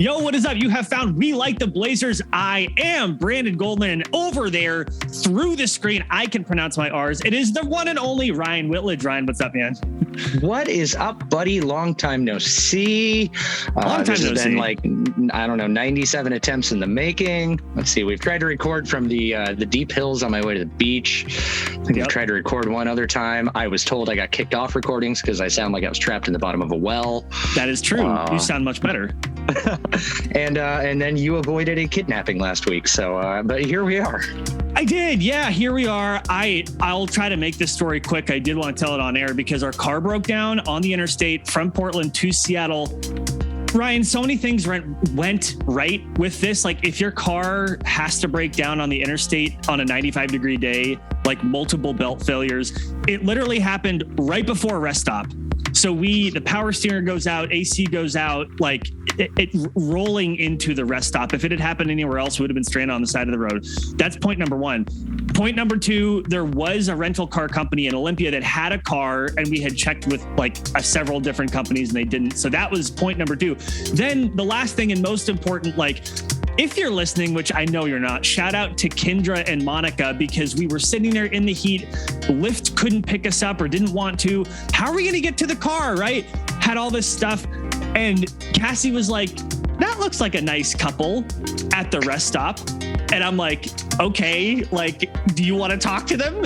Yo, what is up? You have found We Like the Blazers. I am Brandon Goldman, and over there through the screen, I can pronounce my R's. It is the one and only Ryan Whitledge. Ryan, what's up, man? What is up, buddy? Long time no see. Long time no see. Like, I don't know, 97 attempts in the making. Let's see. We've tried to record from the deep hills on my way to the beach. I think we've tried to record one other time. I was told I got kicked off recordings because I sound like I was trapped in the bottom of a well. That is true. You sound much better. And then you avoided a kidnapping last week. So, but here we are. I did. Yeah, here we are. I'll try to make this story quick. I did want to tell it on air because our car broke down on the interstate from Portland to Seattle. Ryan, so many things went right with this. Like if your car has to break down on the interstate on a 95-degree day, like multiple belt failures, it literally happened right before a rest stop. So the power steering goes out, AC goes out, like it rolling into the rest stop. If it had happened anywhere else, we would have been stranded on the side of the road. That's point number one. Point number two, there was a rental car company in Olympia that had a car, and we had checked with like several different companies and they didn't. So that was point number two. Then the last thing and most important, like, if you're listening, which I know you're not, shout out to Kendra and Monica, because we were sitting there in the heat. Lyft couldn't pick us up or didn't want to. How are we going to get to the car, right? Had all this stuff. And Cassie was like, that looks like a nice couple at the rest stop. And I'm like, okay, like, do you want to talk to them?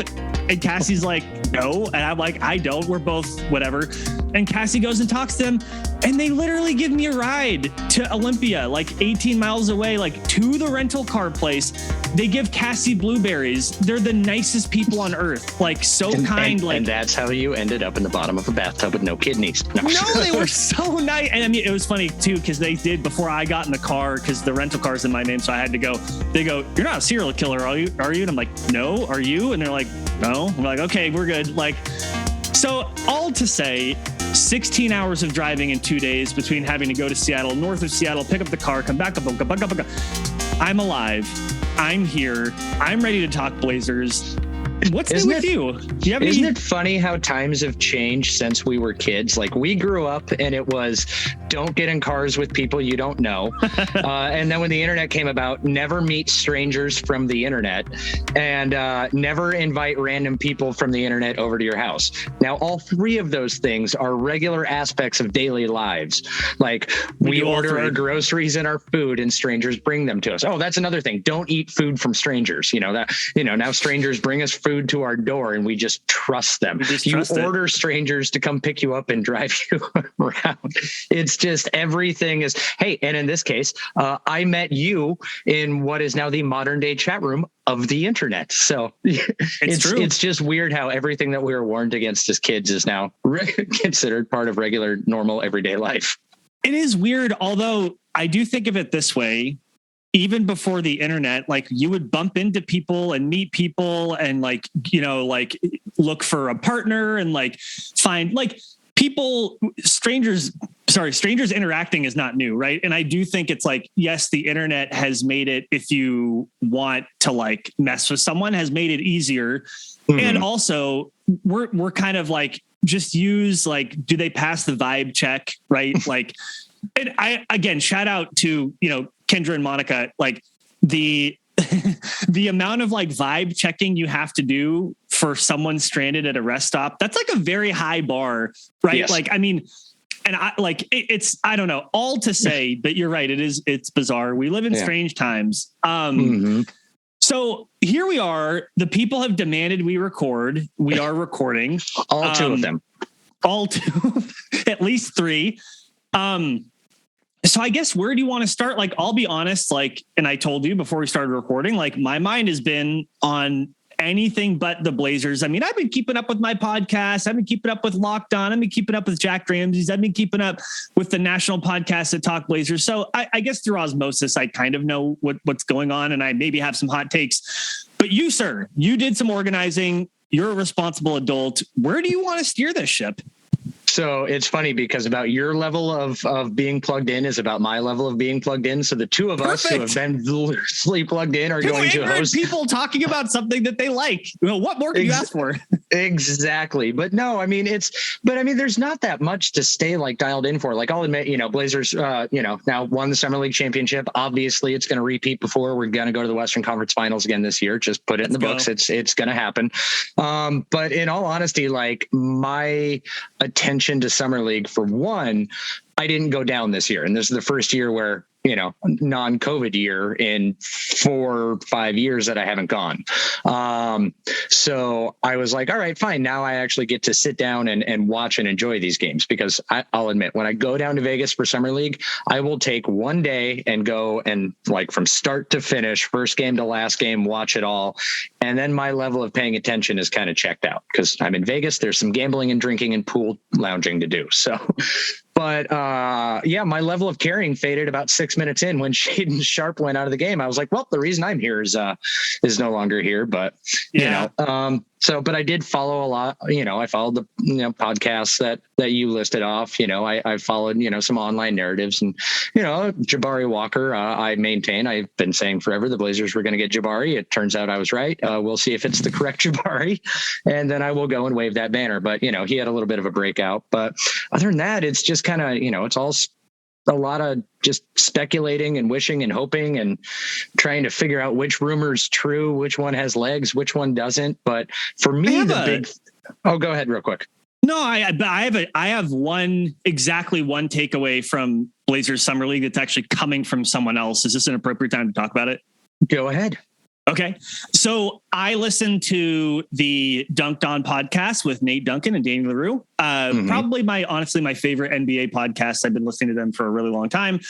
And Cassie's like, no. And I'm like, I don't. We're both whatever. And Cassie goes and talks to them. And they literally give me a ride to Olympia, like 18 miles away, like to the rental car place. They give Cassie blueberries. They're the nicest people on earth. Like kind. And that's how you ended up in the bottom of a bathtub with no kidneys. No, they were so nice. And I mean, it was funny too, because they did before I got in the car, because the rental car's in my name. So I had to go. They go, you're not a serial killer, are you? And I'm like, no, are you? And they're like, no. I'm like, okay, we're good. Like, so all to say, 16 hours of driving in 2 days between having to go to Seattle, north of Seattle, pick up the car, come back up. I'm alive. I'm here. I'm ready to talk Blazers. What's new with you? Isn't it funny how times have changed since we were kids? Like we grew up and it was don't get in cars with people you don't know. And then when the internet came about, never meet strangers from the internet and never invite random people from the internet over to your house. Now, all three of those things are regular aspects of daily lives. Like we order our groceries and our food and strangers bring them to us. Oh, that's another thing. Don't eat food from strangers. Now strangers bring us food to our door and we just trust them. You order strangers to come pick you up and drive you around. It's just everything is, hey, and in this case, I met you in what is now the modern day chat room of the internet. So it's true. It's just weird how everything that we were warned against as kids is now considered part of regular, normal, everyday life. It is weird, although I do think of it this way. Even before the internet, like you would bump into people and meet people and like look for a partner and like find like strangers interacting is not new. Right. And I do think it's like, yes, the internet has made it, if you want to like mess with someone, has made it easier. Mm-hmm. And also we're kind of like, just use like, do they pass the vibe check? Right. Like, and I, again, shout out to, Kendra and Monica, like the amount of like vibe checking you have to do for someone stranded at a rest stop. That's like a very high bar, right? Yes. Like, I mean, and I like, it's, I don't know, all to say, but you're right. It's bizarre. We live in strange times. So here we are. The people have demanded we record. We are recording. All two of them. All two, at least three. So I guess where do you want to start? Like, I'll be honest, like, and I told you before we started recording, like my mind has been on anything but the Blazers. I mean, I've been keeping up with my podcast. I've been keeping up with Locked On. I've been keeping up with Jack Ramsey's. I've been keeping up with the national podcasts that talk Blazers. So I guess through osmosis, I kind of know what's going on and I maybe have some hot takes. But you, sir, you did some organizing. You're a responsible adult. Where do you want to steer this ship? So it's funny because about your level of being plugged in is about my level of being plugged in. So the two of us who have been loosely plugged in are going to host people talking about something that they like. Well, what more can you ask for? Exactly. But no, I mean, there's not that much to stay like dialed in for. Like, I'll admit, Blazers, now won the Summer League championship. Obviously it's going to repeat before. We're going to go to the Western Conference Finals again this year. Just put it in the books. It's going to happen. But in all honesty, like, my attention to Summer League, for one, I didn't go down this year. And this is the first year where, non-COVID year in 4 or 5 years that I haven't gone. So I was like, all right, fine. Now I actually get to sit down and watch and enjoy these games, because I'll admit, when I go down to Vegas for Summer League, I will take one day and go and, like, from start to finish, first game to last game, watch it all. And then my level of paying attention is kind of checked out, because I'm in Vegas. There's some gambling and drinking and pool lounging to do. So, but my level of caring faded about 6 minutes in when Shaedon Sharpe went out of the game. I was like, well, the reason I'm here is no longer here. But but I did follow a lot. I followed the podcasts that you listed off. I followed some online narratives, and Jabari Walker. I've been saying forever the Blazers were going to get Jabari. It turns out I was right. We'll see if it's the correct Jabari, and then I will go and wave that banner. But he had a little bit of a breakout. But other than that, it's just kind of it's all a lot of just speculating and wishing and hoping and trying to figure out which rumor's true, which one has legs, which one doesn't. But for me, go ahead real quick. No, I have one takeaway from Blazers Summer League that's actually coming from someone else. Is this an appropriate time to talk about it? Go ahead. Okay. So I listened to the Dunked On podcast with Nate Duncan and Danny LaRue. Probably my favorite NBA podcast. I've been listening to them for a really long time.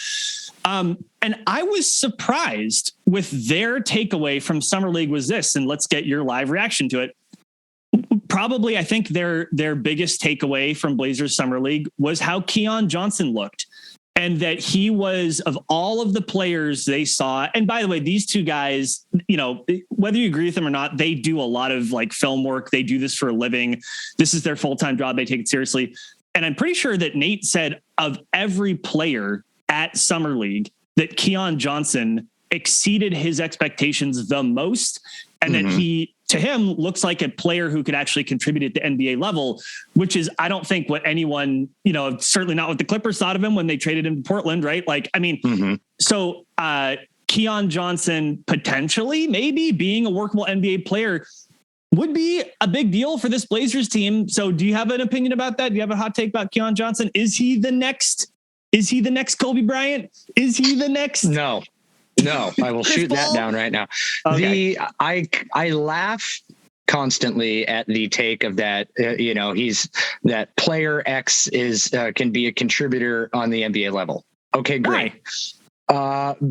And I was surprised with their takeaway from Summer League was this, and let's get your live reaction to it. Probably, I think their biggest takeaway from Blazers Summer League was how Keon Johnson looked. And that he was, of all of the players they saw, and by the way, these two guys, whether you agree with them or not, they do a lot of like film work. They do this for a living. This is their full-time job. They take it seriously. And I'm pretty sure that Nate said of every player at Summer League that Keon Johnson exceeded his expectations the most. And that he, to him, looks like a player who could actually contribute at the NBA level, which is, I don't think, what anyone, certainly not what the Clippers thought of him when they traded him to Portland, right? Like, I mean, so Keon Johnson potentially maybe being a workable NBA player would be a big deal for this Blazers team. So do you have an opinion about that? Do you have a hot take about Keon Johnson? Is he the next Kobe Bryant? Is he the next? No, I will shoot that down right now. Okay. I laugh constantly at the take of that. He's that player X can be a contributor on the NBA level. Okay, great.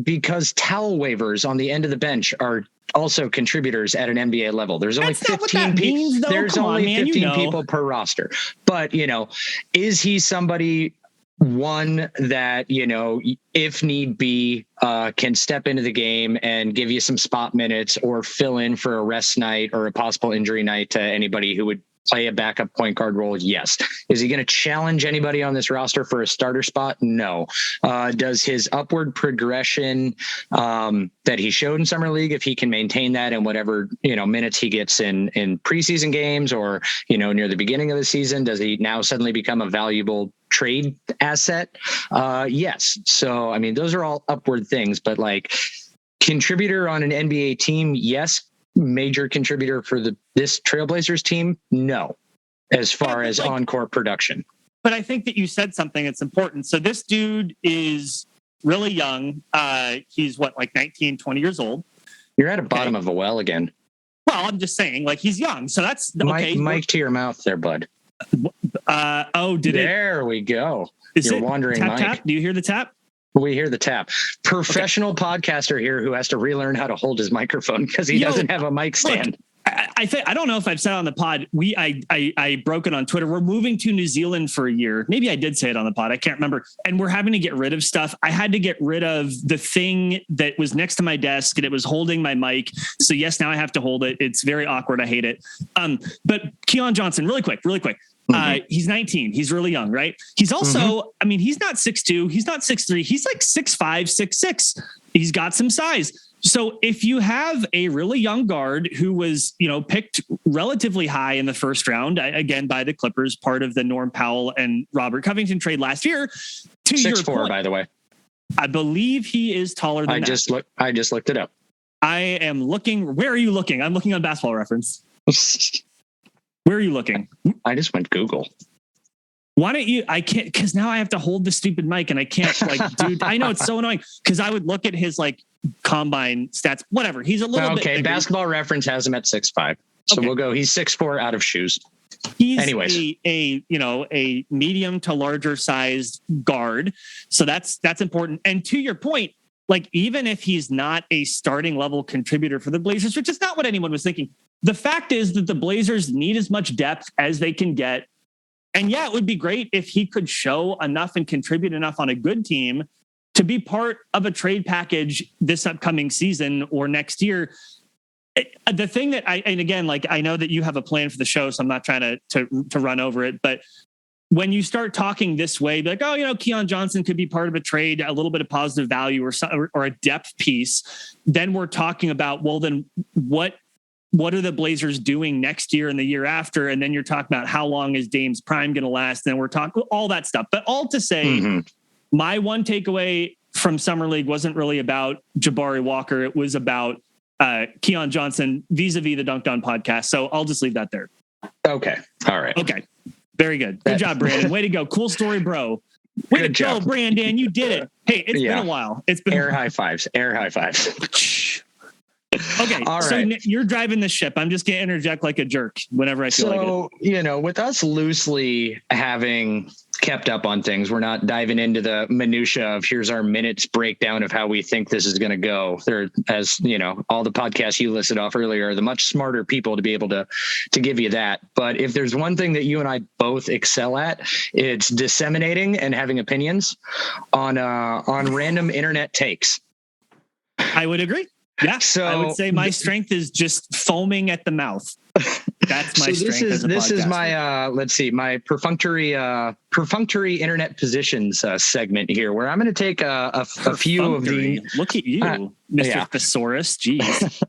Because towel wavers on the end of the bench are also contributors at an NBA level. There's only 15 people. There's only 15 people per roster. But is he somebody? One that, if need be, can step into the game and give you some spot minutes or fill in for a rest night or a possible injury night to anybody who would play a backup point guard role? Yes. Is he going to challenge anybody on this roster for a starter spot? No. Does his upward progression that he showed in Summer League, if he can maintain that in whatever, minutes he gets in preseason games or, near the beginning of the season, does he now suddenly become a valuable trade asset? Yes. So, I mean, those are all upward things, but like contributor on an NBA team, yes. Major contributor for this Trailblazers team? No, as far as on-court production. But I think that you said something that's important. So this dude is really young. He's 19, 20 years old. You're at the bottom of a well again. Well, I'm just saying, he's young. So that's okay. Mic to your mouth there, bud. There we go. You're wandering, tap, Mike. tap? Do you hear the tap? We hear the tap. Professional podcaster here who has to relearn how to hold his microphone because he doesn't have a mic stand. Look, I don't know if I've said on the pod. I broke it on Twitter. We're moving to New Zealand for a year. Maybe I did say it on the pod. I can't remember. And we're having to get rid of stuff. I had to get rid of the thing that was next to my desk and it was holding my mic. So yes, now I have to hold it. It's very awkward. I hate it. But Keon Johnson, really quick. He's 19. He's really young, right? He's also, he's not 6'2", he's not 6'3", he's like 6'5", 6'6". He's got some size. So if you have a really young guard who was, picked relatively high in the first round, again, by the Clippers, part of the Norm Powell and Robert Covington trade last year, to 6'4", by the way. I believe he is taller than that. I just looked it up. I am looking. Where are you looking? I'm looking on Basketball Reference. Where are you looking? I just went Google. Why don't you? I can't, because now I have to hold the stupid mic and I can't, dude, I know it's so annoying because I would look at his combine stats, whatever. He's a little bit bigger. Basketball Reference has him at 6'5". So we'll go. He's 6'4" out of shoes. He's anyways a medium to larger sized guard. So that's important. And to your point, even if he's not a starting level contributor for the Blazers, which is not what anyone was thinking, the fact is that the Blazers need as much depth as they can get. And yeah, it would be great if he could show enough and contribute enough on a good team to be part of a trade package this upcoming season or next year. The thing that I know that you have a plan for the show, so I'm not trying to run over it, but when you start talking this way, Keon Johnson could be part of a trade, a little bit of positive value or a depth piece, then we're talking about, well, then what are the Blazers doing next year and the year after? And then you're talking about how long is Dame's prime going to last? And we're talking all that stuff. But all to say, my one takeaway from Summer League wasn't really about Jabari Walker. It was about Keon Johnson vis-a-vis the Dunked On podcast. So I'll just leave that there. Okay. All right. Okay. Very good. Good job, Brandon. Way to go. Cool story, bro. Way to go, Brandon. You did it. Hey, it's been a while. It's been air high fives. Okay, all right. So you're driving the ship. I'm just going to interject like a jerk whenever I feel like it. So, with us loosely having kept up on things, we're not diving into the minutia of here's our minutes breakdown of how we think this is going to go. There, as all the podcasts you listed off earlier are the much smarter people to be able to give you that. But if there's one thing that you and I both excel at, it's disseminating and having opinions on random internet takes. I would agree. Yeah, so I would say my strength is just foaming at the mouth. That's my strength. This is my my perfunctory internet positions segment here, where I'm going to take a few of the. Look at you, Mr. Thesaurus. Jeez.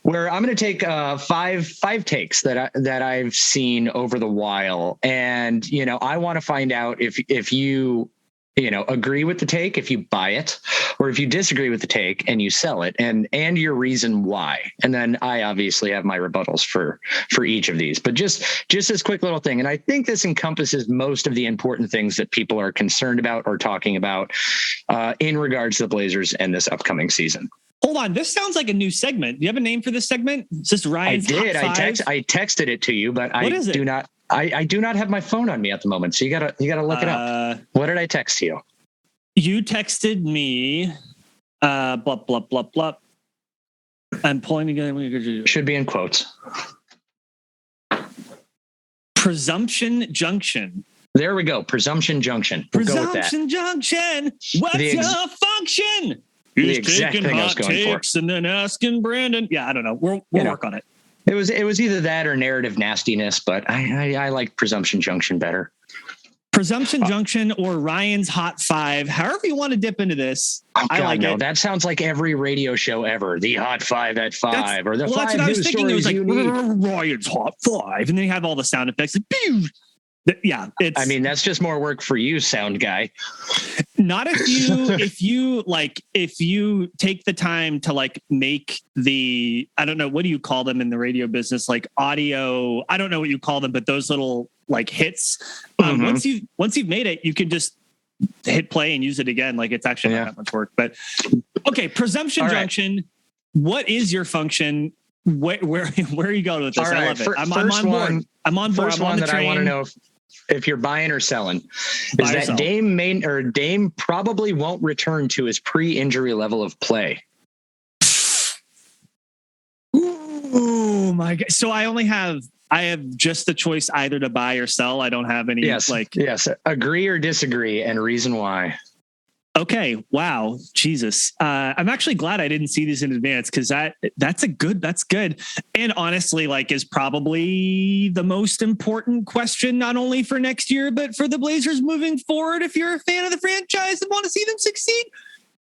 Where I'm going to take five takes that I've seen over the while, and I want to find out if you agree with the take, if you buy it, or if you disagree with the take and you sell it, and your reason why. And then I obviously have my rebuttals for each of these, but just this quick little thing. And I think this encompasses most of the important things that people are concerned about or talking about in regards to the Blazers and this upcoming season. Hold on. This sounds like a new segment. Do you have a name for this segment? Is this Ryan's I did. Hot Five? I texted it to you, but what is it? Do not. I do not have my phone on me at the moment, so you gotta look it up. What did I text to you? You texted me. Blah blah blah blah. I'm pulling together. Should be in quotes. Presumption Junction. There we go. Presumption Junction. We'll go with that. Presumption Junction. What's your function? The exact thing I was going for. And then asking Brandon. Yeah, I don't know. We'll work on it. It was either that or narrative nastiness, but I like Presumption Junction better. Presumption Junction or Ryan's Hot Five, however you want to dip into this. Oh, I like it. That sounds like every radio show ever. The Hot Five at 5, or the 5 that's what I was thinking. It was like Ryan's Hot Five, and then you have all the sound effects. Like, pew! Yeah, that's just more work for you, sound guy. Not if you take the time to make the, I don't know, what do you call them in the radio business? Like audio, I don't know what you call them, but those little hits. Once you've made it, you can just hit play and use it again. It's actually not that much work. But okay, Presumption Junction. What is your function? Where are you going with this? I love it. I'm on board. I'm on board. First one that I want to know if you're buying or selling is that Dame probably won't return to his pre-injury level of play. Oh my God. So I have just the choice either to buy or sell. I don't have any. Yes. Agree or disagree and reason why. Okay. Wow. Jesus. I'm actually glad I didn't see these in advance because that's good. And honestly, is probably the most important question, not only for next year, but for the Blazers moving forward. If you're a fan of the franchise and want to see them succeed,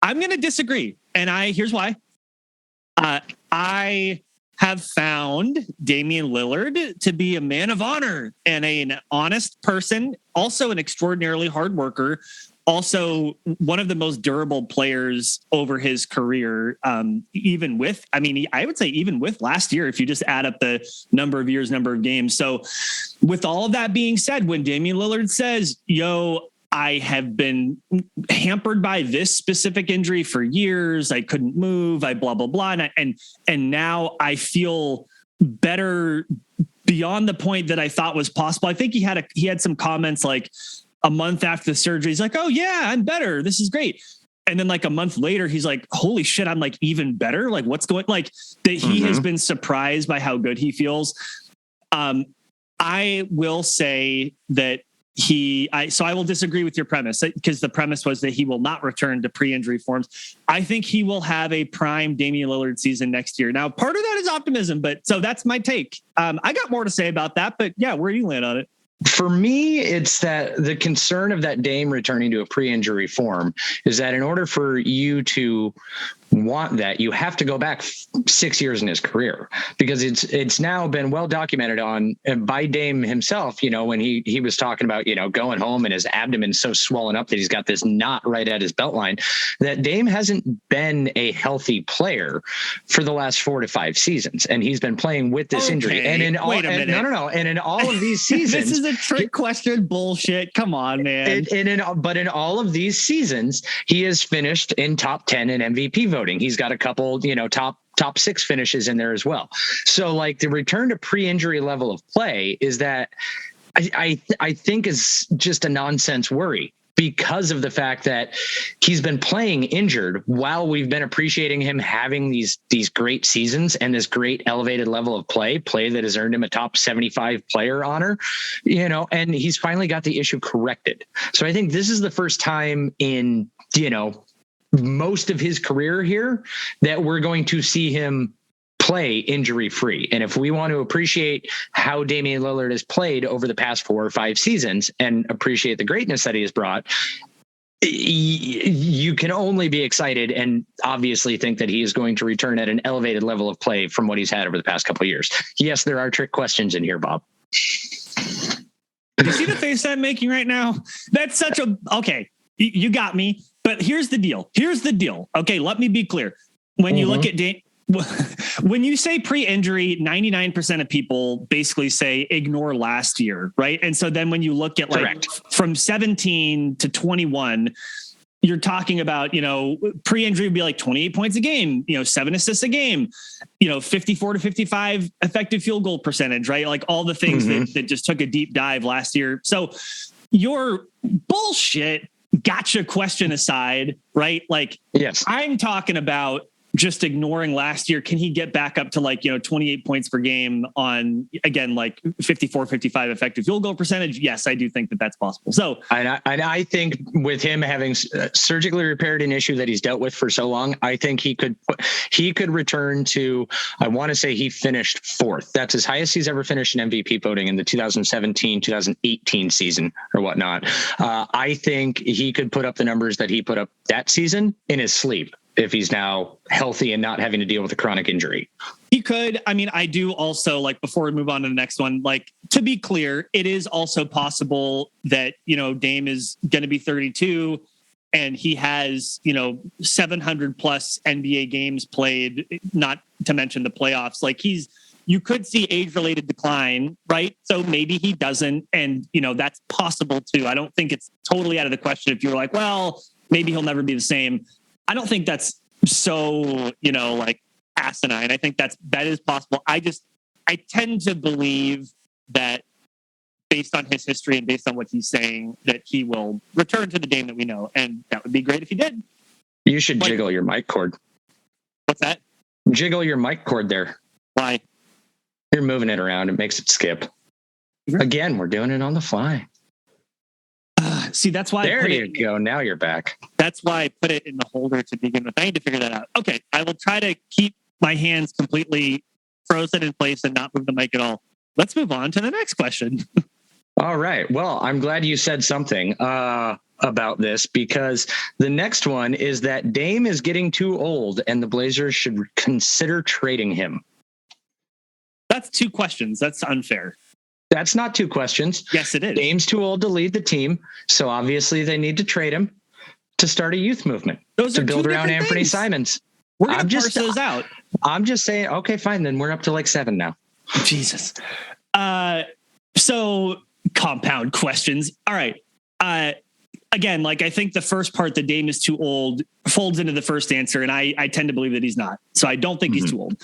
I'm going to disagree. And here's why. I have found Damian Lillard to be a man of honor and an honest person, also an extraordinarily hard worker, also one of the most durable players over his career, even with, I would say even with last year, if you just add up the number of years, number of games. So with all of that being said, when Damian Lillard says, I have been hampered by this specific injury for years, I couldn't move, I blah, blah, blah. And now I feel better beyond the point that I thought was possible. I think he had some comments like a month after the surgery. He's like, oh yeah, I'm better. This is great. And then like a month later, he's like, holy shit, I'm like even better. Like what's going, like that he has been surprised by how good he feels. I will say that so I will disagree with your premise, because the premise was that he will not return to pre-injury forms. I think he will have a prime Damian Lillard season next year. Now, part of that is optimism, but so that's my take. I got more to say about that, but yeah, where do you land on it? For me, it's that the concern of that Dame returning to a pre-injury form is that in order for you to want that, you have to go back 6 years in his career, because it's now been well documented by Dame himself, when he was talking about, going home and his abdomen's so swollen up that he's got this knot right at his belt line, that Dame hasn't been a healthy player for the last 4 to 5 seasons. And he's been playing with this injury. And in all, no. And in all of these seasons, this is a trick question. Bullshit. Come on, man. But in all of these seasons, he has finished in top 10 in MVP voting. He's got a couple, top 6 finishes in there as well. So like the return to pre-injury level of play is that I think is just a nonsense worry, because of the fact that he's been playing injured while we've been appreciating him having these great seasons and this great elevated level of play that has earned him a top 75 player honor, and he's finally got the issue corrected. So I think this is the first time in, most of his career here that we're going to see him play injury free. And if we want to appreciate how Damian Lillard has played over the past 4 or 5 seasons and appreciate the greatness that he has brought, you can only be excited and obviously think that he is going to return at an elevated level of play from what he's had over the past couple of years. Yes, there are trick questions in here, Bob. You see the face I'm making right now? That's such okay. You got me. But here's the deal. Okay, let me be clear. When you look at when you say pre-injury, 99% of people basically say ignore last year, right? And so then when you look at from 17 to 21, you're talking about, pre-injury would be like 28 points a game, 7 assists a game, 54 to 55 effective field goal percentage, right? Like all the things that just took a deep dive last year. So your bullshit gotcha question aside, right? Like, yes, I'm talking about just ignoring last year. Can he get back up to 28 points per game on, again, 54, 55 effective field goal percentage? Yes, I do think that that's possible. So I think with him having surgically repaired an issue that he's dealt with for so long, I think he could return to, I want to say he finished 4th. That's his highest he's ever finished in MVP voting in the 2017, 2018 season or whatnot. I think he could put up the numbers that he put up that season in his sleep, if he's now healthy and not having to deal with a chronic injury. He could. I do also, before we move on to the next one, to be clear, it is also possible that, Dame is going to be 32 and he has, 700 plus NBA games played, not to mention the playoffs. You could see age-related decline, right? So maybe he doesn't. And, that's possible too. I don't think it's totally out of the question if you're like, well, maybe he'll never be the same. I don't think that's so, asinine. I think that is possible. I tend to believe that based on his history and based on what he's saying, that he will return to the Dame that we know. And that would be great if he did. You should jiggle your mic cord. What's that? Jiggle your mic cord there. Why? You're moving it around. It makes it skip. Again, we're doing it on the fly. See, that's why. There you go. Now you're back. That's why I put it in the holder to begin with. I need to figure that out. Okay. I will try to keep my hands completely frozen in place and not move the mic at all. Let's move on to the next question. All right. Well, I'm glad you said something. about this, because the next one is that Dame is getting too old and the Blazers should consider trading him. That's 2 questions. That's unfair. That's not 2 questions. Yes, it is. Dame's too old to lead the team, so obviously they need to trade him to start a youth movement. Those to are build two around different Anthony things. Simons. We're going to parse those out. I'm just saying, okay, fine. Then we're up to like 7 now. Jesus. So compound questions. All right. Again, like I think the first part, that Dame is too old, folds into the first answer. And I tend to believe that he's not. So I don't think he's too old.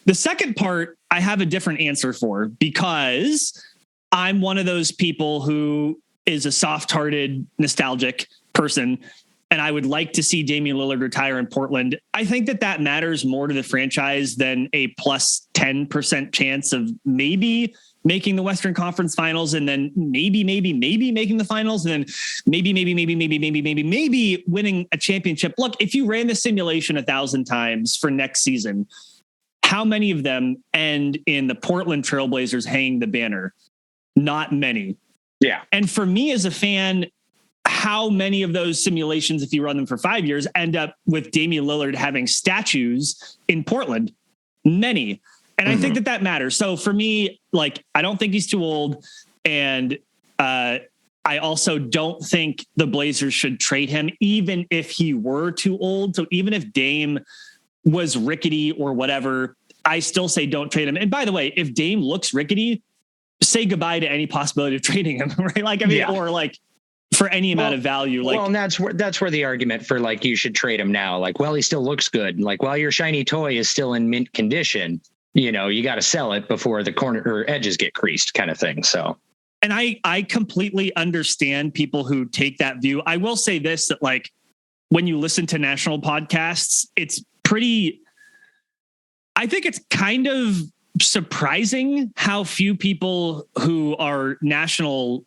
The second part, I have a different answer for, because I'm one of those people who is a soft-hearted, nostalgic person, and I would like to see Damian Lillard retire in Portland. I think that matters more to the franchise than a plus 10% chance of maybe making the Western Conference Finals, and then maybe making the finals, and then maybe winning a championship. Look, if you ran the simulation 1,000 times for next season, how many of them end in the Portland Trailblazers hanging the banner? Not many. Yeah. And for me as a fan, how many of those simulations, if you run them for 5 years, end up with Damian Lillard having statues in Portland? Many. And I think that matters. So for me, like, I don't think he's too old. And I also don't think the Blazers should trade him, even if he were too old. So even if Dame was rickety or whatever, I still say don't trade him. And by the way, if Dame looks rickety, say goodbye to any possibility of trading him, right? Like, I mean, or like for any amount of value. Like, well, and that's where the argument for like, you should trade him now. Like, well, he still looks good. Like, while your shiny toy is still in mint condition, you know, you got to sell it before the corner or edges get creased, kind of thing. So, and I completely understand people who take that view. I will say this, that like, when you listen to national podcasts, it's pretty, I think it's kind of surprising how few people who are national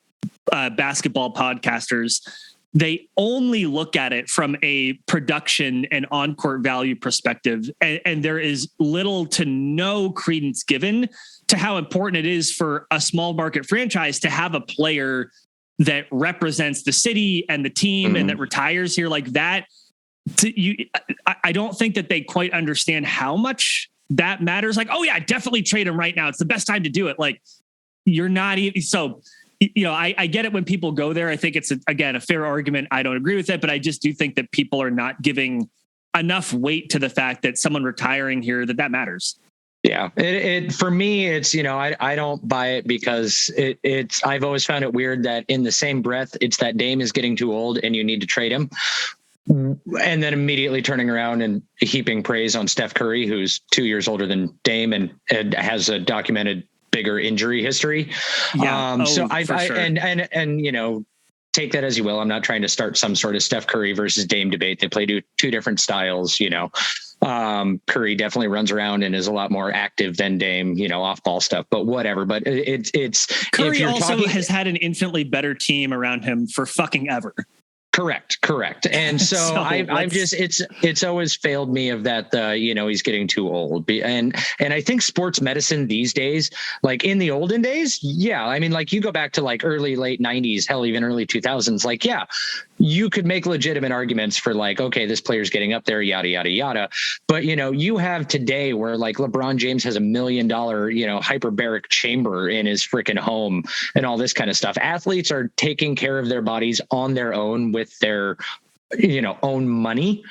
basketball podcasters, they only look at it from a production and on-court value perspective. And there is little to no credence given to how important it is for a small market franchise to have a player that represents the city and the team and that retires here like that. I don't think that they quite understand how much that matters. Like, oh yeah, definitely trade him right now. It's the best time to do it. Like, you're not even, so, you know, I get it when people go there. I think it's, again, a fair argument. I don't agree with it, but I just do think that people are not giving enough weight to the fact that someone retiring here, that matters. Yeah, it for me, it's, you know, I don't buy it, because it's, I've always found it weird that in the same breath, it's that Dame is getting too old and you need to trade him, and then immediately turning around and heaping praise on Steph Curry, who's 2 years older than Dame and has a documented bigger injury history. Yeah. So sure. and you know, take that as you will. I'm not trying to start some sort of Steph Curry versus Dame debate. They play two different styles, you know. Curry definitely runs around and is a lot more active than Dame, you know, off ball stuff, but whatever. But it's Curry also has had an infinitely better team around him for fucking ever. Correct. And so, I've just, it's always failed me of that, you know, he's getting too old. And I think sports medicine these days, like in the olden days, yeah. I mean, like, you go back to like late 90s, hell, even early 2000s, like, yeah, you could make legitimate arguments for like, okay, this player's getting up there, yada, yada, yada. But, you know, you have today where like LeBron James has $1 million, you know, hyperbaric chamber in his freaking home and all this kind of stuff. Athletes are taking care of their bodies on their own with their, you know, own money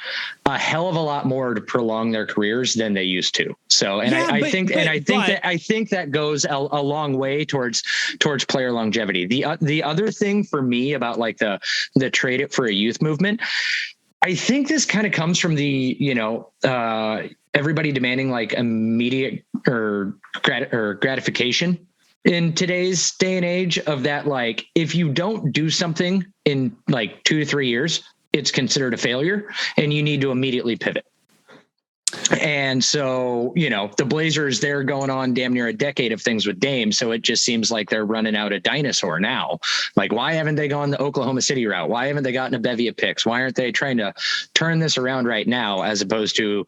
a hell of a lot more to prolong their careers than they used to. So, and yeah, I think that goes a long way towards player longevity. The other thing for me about like the trade it for a youth movement, I think this kind of comes from the, you know, everybody demanding like immediate or gratification in today's day and age of that. Like, if you don't do something in like 2 to 3 years, it's considered a failure and you need to immediately pivot. And so, you know, the Blazers, they're going on damn near a decade of things with Dame. So it just seems like they're running out of dinosaur now. Like, why haven't they gone the Oklahoma City route? Why haven't they gotten a bevy of picks? Why aren't they trying to turn this around right now, as opposed to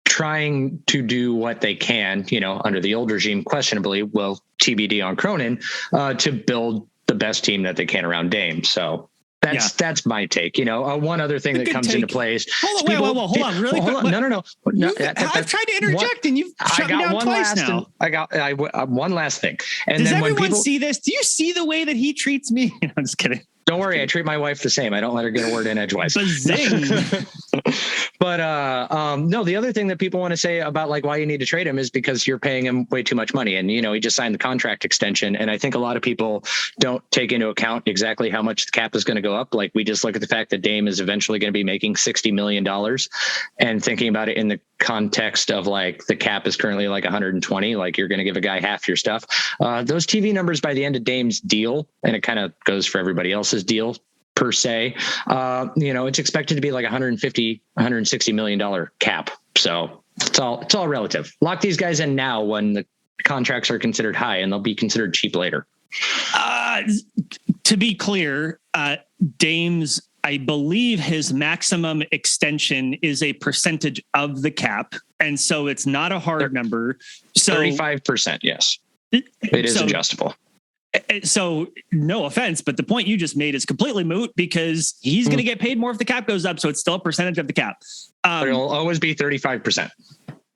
trying to do what they can, you know, under the old regime, questionably, well, TBD on Cronin, to build the best team that they can around Dame. So That's my take. One other thing that comes into play is hold on, really quick. No. I've tried to interject and you've shut me down twice now. I got one last thing. And does then everyone see this? Do you see the way that he treats me? I'm just kidding. Don't worry, I treat my wife the same. I don't let her get a word in edgewise. But no, the other thing that people want to say about like why you need to trade him is because you're paying him way too much money. And, he just signed the contract extension. And I think a lot of people don't take into account exactly how much the cap is going to go up. Like we just look at the fact that Dame is eventually going to be making $60 million and thinking about it in the context of like the cap is currently like 120, like you're going to give a guy half your stuff. Those TV numbers by the end of Dame's deal, and it kind of goes for everybody else's deal per se, it's expected to be like $160 million cap. So it's all relative. Lock these guys in now when the contracts are considered high, and they'll be considered cheap later. To be clear, Dame's, I believe his maximum extension is a percentage of the cap. And so it's not a hard number. So 35%. Yes, it is adjustable. So no offense, but the point you just made is completely moot because he's going to get paid more if the cap goes up. So it's still a percentage of the cap. But it'll always be 35%.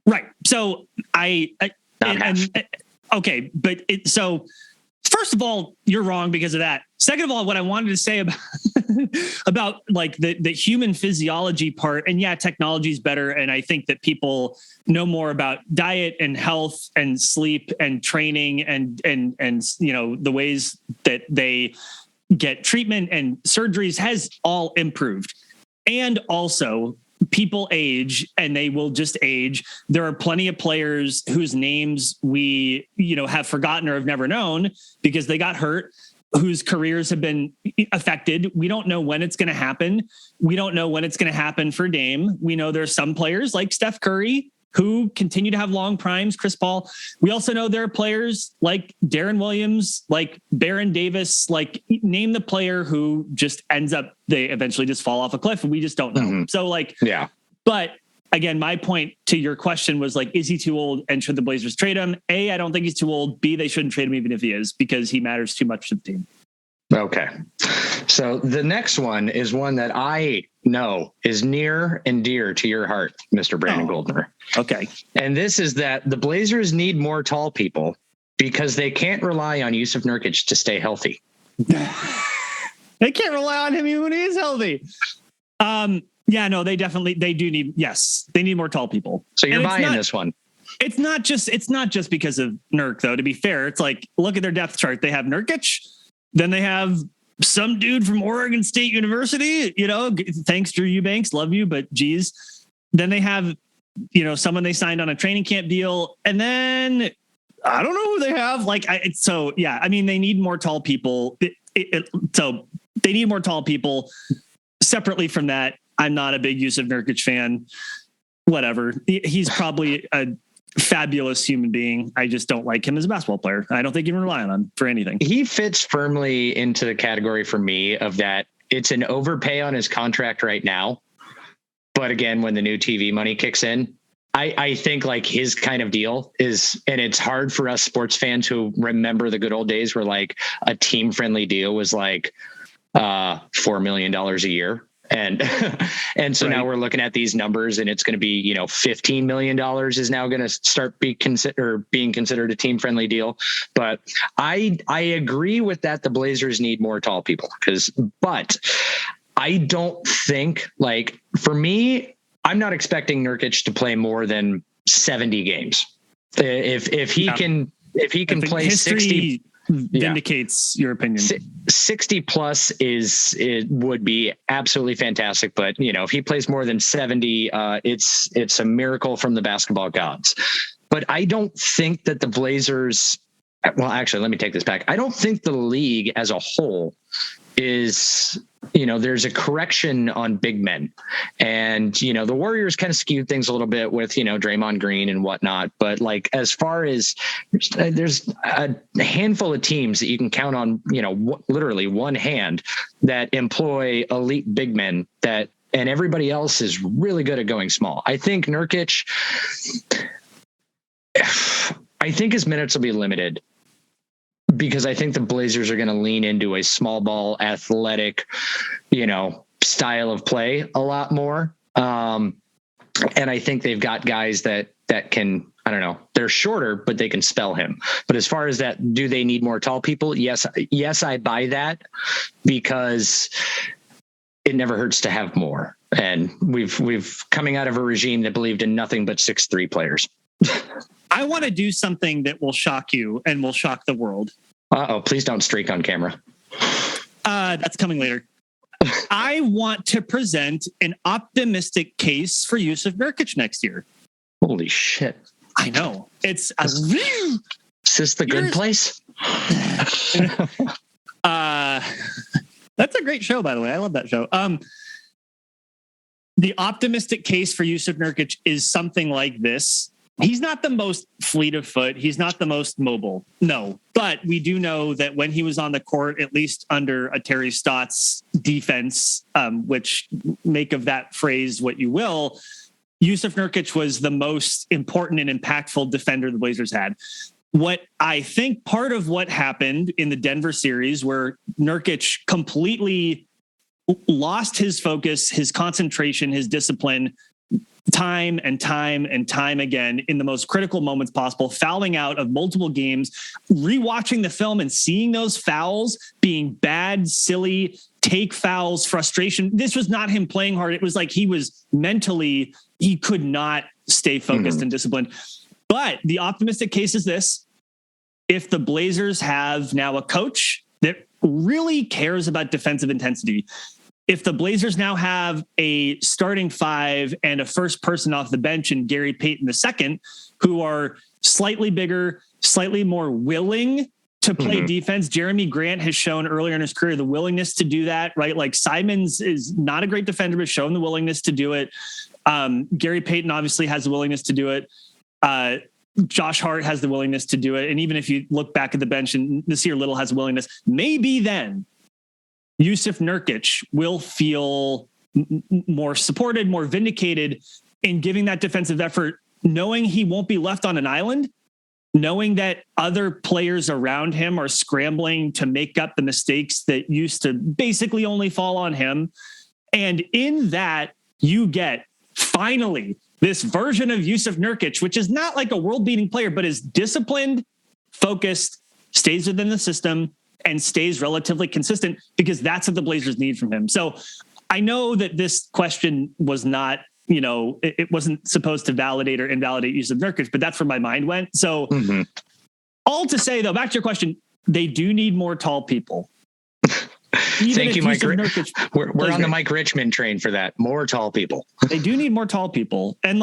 Right. So okay. But so first of all, you're wrong because of that. Second of all, what I wanted to say about like the human physiology part, and technology is better. And I think that people know more about diet and health and sleep and training and the ways that they get treatment and surgeries has all improved. And also people age and they will just age. There are plenty of players whose names we, have forgotten or have never known because they got hurt, whose careers have been affected. We don't know when it's going to happen. We don't know when it's going to happen for Dame. We know there's some players like Steph Curry who continue to have long primes, Chris Paul. We also know there are players like Darren Williams, like Baron Davis, like name the player who just ends up, they eventually just fall off a cliff and we just don't know. Mm-hmm. So but again, my point to your question was like, is he too old and should the Blazers trade him? A, I don't think he's too old. B, they shouldn't trade him even if he is because he matters too much to the team. Okay. So the next one is one that I know is near and dear to your heart, Mr. Brandon Goldner. Okay. And this is that the Blazers need more tall people because they can't rely on Yusuf Nurkic to stay healthy. They can't rely on him even when he is healthy. They do need, they need more tall people. So you're buying this one. It's not just because of Nurk though, to be fair. It's like, look at their depth chart. They have Nurkic, then they have some dude from Oregon State University, thanks Drew Eubanks, love you, but geez. Then they have, someone they signed on a training camp deal. And then I don't know who they have. They need more tall people. So they need more tall people. Separately from that, I'm not a big Yusuf Nurkic fan. Whatever. He's probably a fabulous human being. I just don't like him as a basketball player. I don't think you can rely on him for anything. He fits firmly into the category for me of that. It's an overpay on his contract right now. But again, when the new TV money kicks in, I think like his kind of deal is, and it's hard for us sports fans who remember the good old days where like a team friendly deal was like $4 million a year. And so now we're looking at these numbers and it's going to be, $15 million is now going to start being considered a team friendly deal. But I agree with that. The Blazers need more tall people but I don't think like for me, I'm not expecting Nurkic to play more than 70 games. If he can play 60, vindicates your opinion. 60 plus would be absolutely fantastic. But if he plays more than 70, it's a miracle from the basketball gods. But I don't think that the Blazers, well, actually, let me take this back. I don't think the league as a whole is, there's a correction on big men, and, the Warriors kind of skewed things a little bit with, Draymond Green and whatnot. But like, as far as there's a handful of teams that you can count on, literally one hand that employ elite big men and everybody else is really good at going small. I think Nurkic, his minutes will be limited because I think the Blazers are going to lean into a small ball, athletic, style of play a lot more. And I think they've got guys that can, I don't know, they're shorter, but they can spell him. But as far as that, do they need more tall people? Yes, I buy that, because it never hurts to have more. And we've coming out of a regime that believed in nothing but 6'3" players. I want to do something that will shock you and will shock the world. Uh-oh, please don't streak on camera. That's coming later. I want to present an optimistic case for Jusuf Nurkic next year. Holy shit. I know. Is this the good place? That's a great show, by the way. I love that show. The optimistic case for Jusuf Nurkic is something like this. He's not the most fleet of foot. He's not the most mobile. No. But we do know that when he was on the court, at least under a Terry Stotts defense, which make of that phrase what you will, Jusuf Nurkic was the most important and impactful defender the Blazers had. What I think part of what happened in the Denver series, where Nurkic completely lost his focus, his concentration, his discipline, time and time and time again in the most critical moments possible, fouling out of multiple games, rewatching the film and seeing those fouls being bad, silly, take fouls, frustration. This was not him playing hard. It was like he was mentally, he could not stay focused and disciplined. But the optimistic case is this: if the Blazers have now a coach that really cares about defensive intensity, if the Blazers now have a starting five and a first person off the bench in Gary Payton II, who are slightly bigger, slightly more willing to play defense. Jeremy Grant has shown earlier in his career the willingness to do that, right? Like Simons is not a great defender, but shown the willingness to do it. Gary Payton obviously has the willingness to do it. Josh Hart has the willingness to do it. And even if you look back at the bench and Nasir Little has a willingness, maybe then Jusuf Nurkic will feel more supported, more vindicated in giving that defensive effort, knowing he won't be left on an island, knowing that other players around him are scrambling to make up the mistakes that used to basically only fall on him. And in that, you get finally this version of Jusuf Nurkic, which is not like a world-beating player, but is disciplined, focused, stays within the system, and stays relatively consistent, because that's what the Blazers need from him. So I know that this question was not, it wasn't supposed to validate or invalidate Jusuf Nurkic, but that's where my mind went. So all to say, though, back to your question, they do need more tall people. Thank you, Mike. We're on the Mike Richmond train for that. More tall people. They do need more tall people. And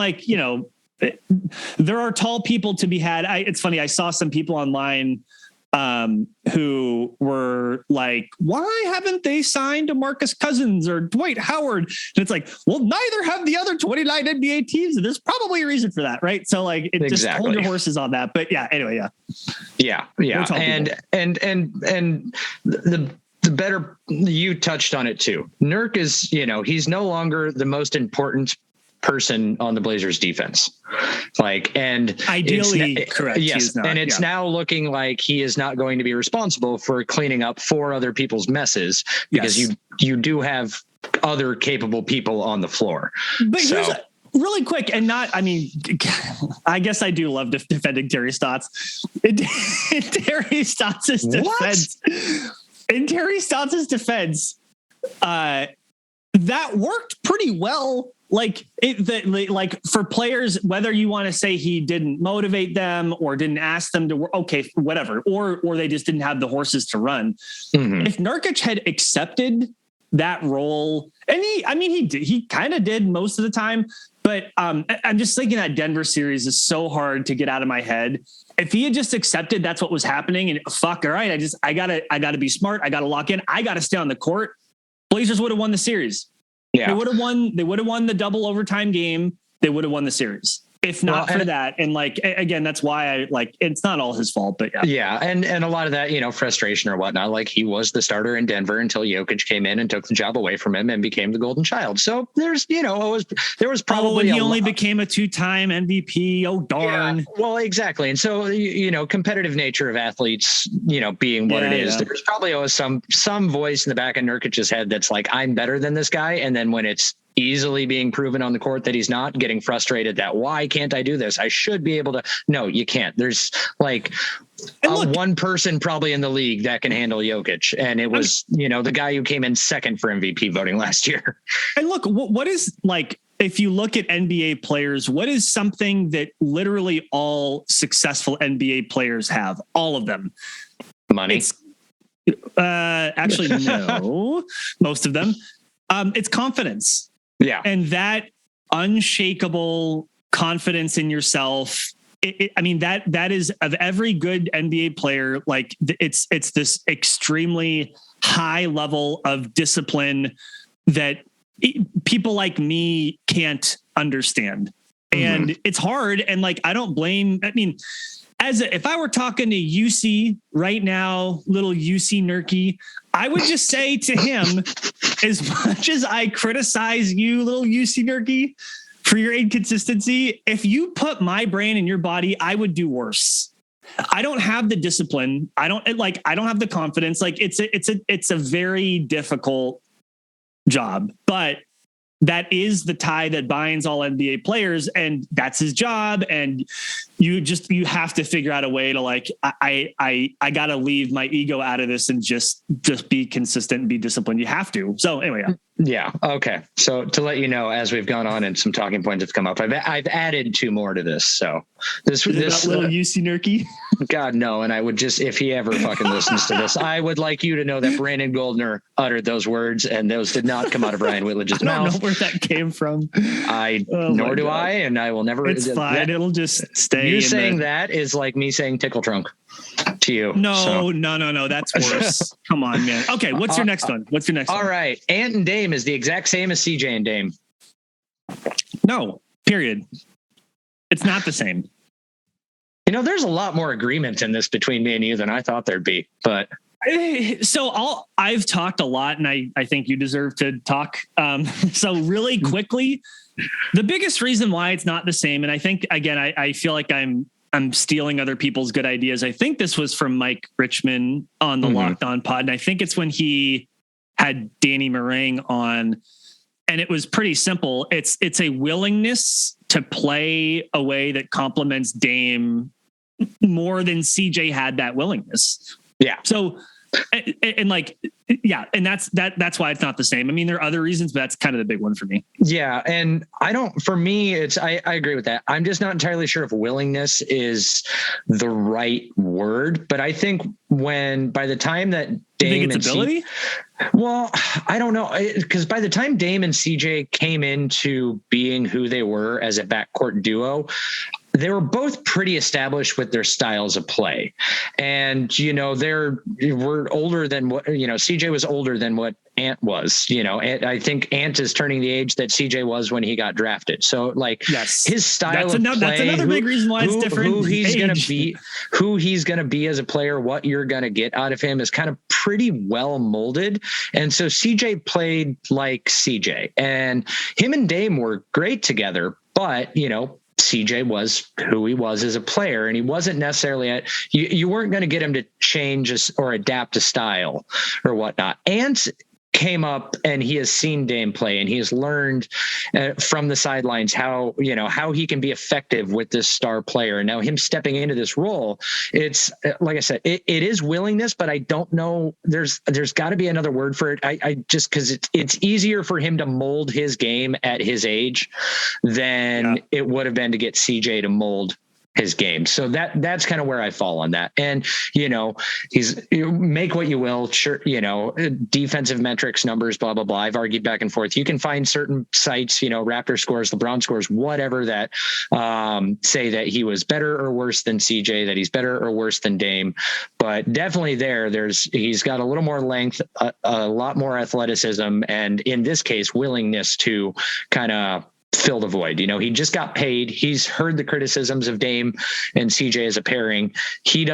there are tall people to be had. It's funny. I saw some people online who were like, why haven't they signed DeMarcus Cousins or Dwight Howard? And it's like, well, neither have the other 29 NBA teams. And there's probably a reason for that. Right. So just hold your horses on that. But yeah, anyway, yeah. And the better, you touched on it too. Nurk is, he's no longer the most important person on the Blazers defense. And ideally correct. Yes. Not, and it's now looking like he is not going to be responsible for cleaning up 4 other people's messes, because you do have other capable people on the floor. But here's really quick, and I guess I do love defending Terry Stotts. Terry Stotts' defense. In Terry Stotts' defense, that worked pretty well. For players, whether you want to say he didn't motivate them or didn't ask them to work, okay, whatever, or they just didn't have the horses to run. If Nurkic had accepted that role, and he kind of did most of the time, but I'm just thinking that Denver series is so hard to get out of my head. If he had just accepted that's what was happening and all right, I gotta be smart. I gotta lock in. I gotta stay on the court. Blazers would have won the series. Yeah. They would have won the double overtime game. They would have won the series. if not for that. And like, again, that's why I like, it's not all his fault, but yeah. And a lot of that, frustration or whatnot, like he was the starter in Denver until Jokic came in and took the job away from him and became the golden child. So there's, there was probably he only became a 2-time MVP. Oh, darn. Yeah, well, exactly. And so, competitive nature of athletes, being what it is, there's probably always some voice in the back of Nurkic's head that's like, I'm better than this guy. And then when it's easily being proven on the court that he's not, getting frustrated that why can't I do this? I should be able to. No, you can't. There's like one person probably in the league that can handle Jokic. And it was, the guy who came in second for MVP voting last year. And look, what is like, if you look at NBA players, what is something that literally all successful NBA players have? All of them. Money. Actually, no, most of them. It's confidence. Yeah. And that unshakable confidence in yourself. That is of every good NBA player. Like it's this extremely high level of discipline that people like me can't understand. And it's hard. And like, I don't blame, if I were talking to UC right now, little UC Nurky, I would just say to him, as much as I criticize you, little UC Nurky, for your inconsistency, if you put my brain in your body, I would do worse. I don't have the discipline. I don't have the confidence. Like it's a very difficult job, but that is the tie that binds all NBA players, and that's his job. And you have to figure out a way to like, I got to leave my ego out of this and just be consistent and be disciplined. You have to. So anyway. Yeah. Okay. So to let you know, as we've gone on and some talking points have come up, I've added 2 more to this. So this little UC Nurky. God, no. And I would just, if he ever fucking listens to this, I would like you to know that Brandon Goldner uttered those words, and those did not come out of Ryan Whitledge's mouth. I don't know where that came from. Nor do I, and I will never. It's fine. It'll just stay. You saying that is like me saying tickle trunk to you. No. That's worse. Come on, man. Okay. What's your next one? All right. Ant and Dame is the exact same as CJ and Dame. No, period. It's not the same. There's a lot more agreement in this between me and you than I thought there'd be, but. So I've talked a lot, and I think you deserve to talk. So really quickly, the biggest reason why it's not the same, and I think, again, I feel like I'm stealing other people's good ideas. I think this was from Mike Richmond on the Locked On pod. And I think it's when he had Danny Meringue on, and it was pretty simple. It's a willingness to play a way that complements Dame more than CJ had that willingness. Yeah. So, and that's why it's not the same. There are other reasons, but that's kind of the big one for me. Yeah. And I agree with that. I'm just not entirely sure if willingness is the right word, but I think by the time that Dame and ability? Well, I don't know, because by the time Dame and CJ came into being who they were as a backcourt duo, they were both pretty established with their styles of play. And, we're older than what, CJ was older than what Ant was, and I think Ant is turning the age that CJ was when he got drafted. So like his style of play, that's another big reason why it's different. Who he's going to be as a player, what you're going to get out of him is kind of pretty well molded. And so CJ played like CJ, and him and Dame were great together, but CJ was who he was as a player, and he wasn't necessarily you weren't going to get him to change or adapt a style or whatnot. Ant came up and he has seen Dame play, and he has learned from the sidelines how he can be effective with this star player. And now him stepping into this role, it's like I said, it is willingness, but I don't know. There's got to be another word for it. I just, because it's easier for him to mold his game at his age than it would have been to get CJ to mold his game. So that's kind of where I fall on that. And, you make what you will, sure, defensive metrics, numbers, blah, blah, blah. I've argued back and forth. You can find certain sites, Raptor scores, LeBron scores, whatever, that say that he was better or worse than CJ, that he's better or worse than Dame. But definitely he's got a little more length, a lot more athleticism, and in this case, willingness to kind of fill the void. He just got paid. He's heard the criticisms of Dame and CJ as a pairing. He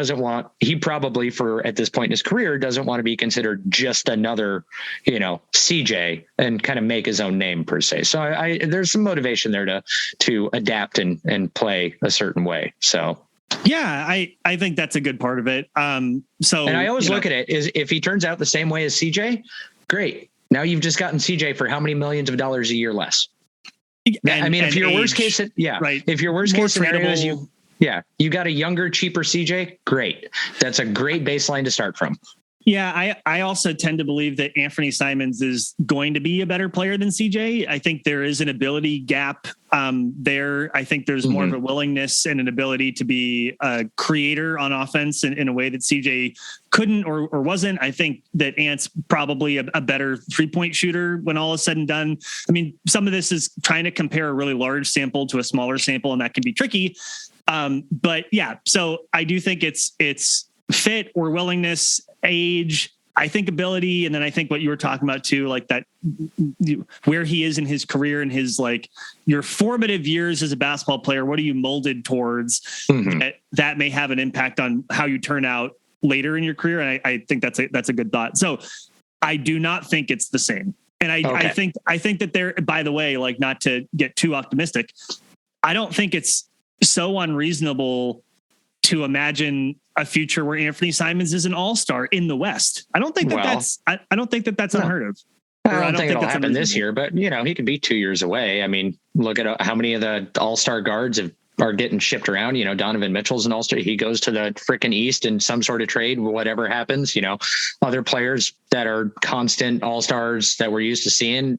probably at this point in his career doesn't want to be considered just another, CJ and kind of make his own name per se. So there's some motivation there to adapt and play a certain way. So. Yeah, I think that's a good part of it. And I always look at it is if he turns out the same way as CJ, great. Now you've just gotten CJ for how many millions of dollars a year less? If your worst case, right. If your worst case scenario is you got a younger, cheaper CJ, great. That's a great baseline to start from. Yeah, I also tend to believe that Anthony Simons is going to be a better player than CJ. I think there is an ability gap there. I think there's more of a willingness and an ability to be a creator on offense in a way that CJ couldn't or wasn't. I think that Ant's probably a better 3-point shooter when all is said and done. Some of this is trying to compare a really large sample to a smaller sample, and that can be tricky. But yeah, so I do think it's fit or willingness, age, I think ability. And then I think what you were talking about too, like that, where he is in his career and his, like, your formative years as a basketball player, what are you molded towards? That may have an impact on how you turn out later in your career. And I think that's a good thought. So I do not think it's the same. And I think that there, by the way, like, not to get too optimistic, I don't think it's so unreasonable to imagine a future where Anthony Simons is an all-star in the West. I don't think that's unheard of. I don't think it'll happen this year, but he could be 2 years away. Look at how many of the all-star guards are getting shipped around. Donovan Mitchell's an all-star. He goes to the frickin' East in some sort of trade, whatever happens. Other players that are constant all-stars that we're used to seeing,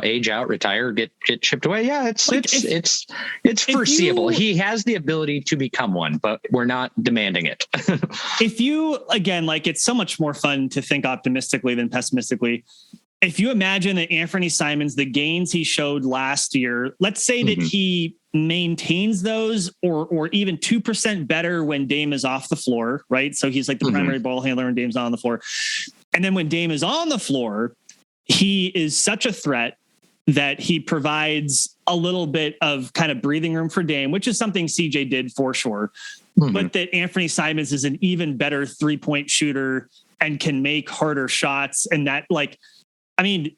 age out, retire, get shipped away. Yeah, it's foreseeable. He has the ability to become one, but we're not demanding it. If you, again, like, it's so much more fun to think optimistically than pessimistically. If you imagine that Anthony Simons, the gains he showed last year, let's say that he maintains those or even 2% better when Dame is off the floor, right? So he's like the primary ball handler when Dame's on the floor. And then when Dame is on the floor, he is such a threat that he provides a little bit of kind of breathing room for Dame, which is something CJ did for sure. But that Anthony Simons is an even better 3-point shooter and can make harder shots. And that, like, and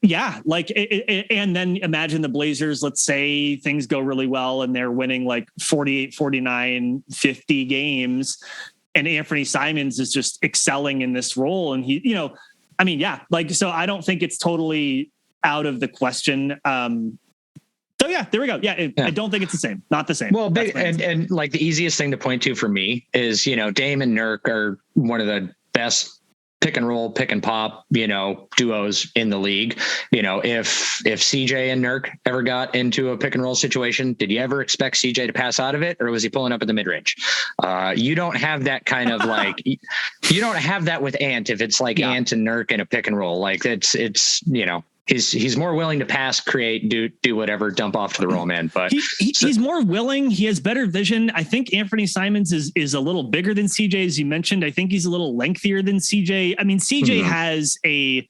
then imagine the Blazers, let's say things go really well and they're winning like 48, 49, 50 games. And Anthony Simons is just excelling in this role. And he, so I don't think it's totally out of the question. So yeah, there we go. Yeah, I don't think it's the same. Not the same. Well, and like the easiest thing to point to for me is, Dame and Nurk are one of the best pick and roll, pick and pop, duos in the league. If CJ and Nurk ever got into a pick and roll situation, did you ever expect CJ to pass out of it, or was he pulling up at the mid range? You don't have that kind of like, you don't have that with Ant. If it's like Ant and Nurk in a pick and roll, like it's he's more willing to pass, create, do whatever, dump off to the roll man. But he's more willing. He has better vision. I think Anthony Simons is a little bigger than CJ, as you mentioned. I think he's a little lengthier than CJ. CJ has a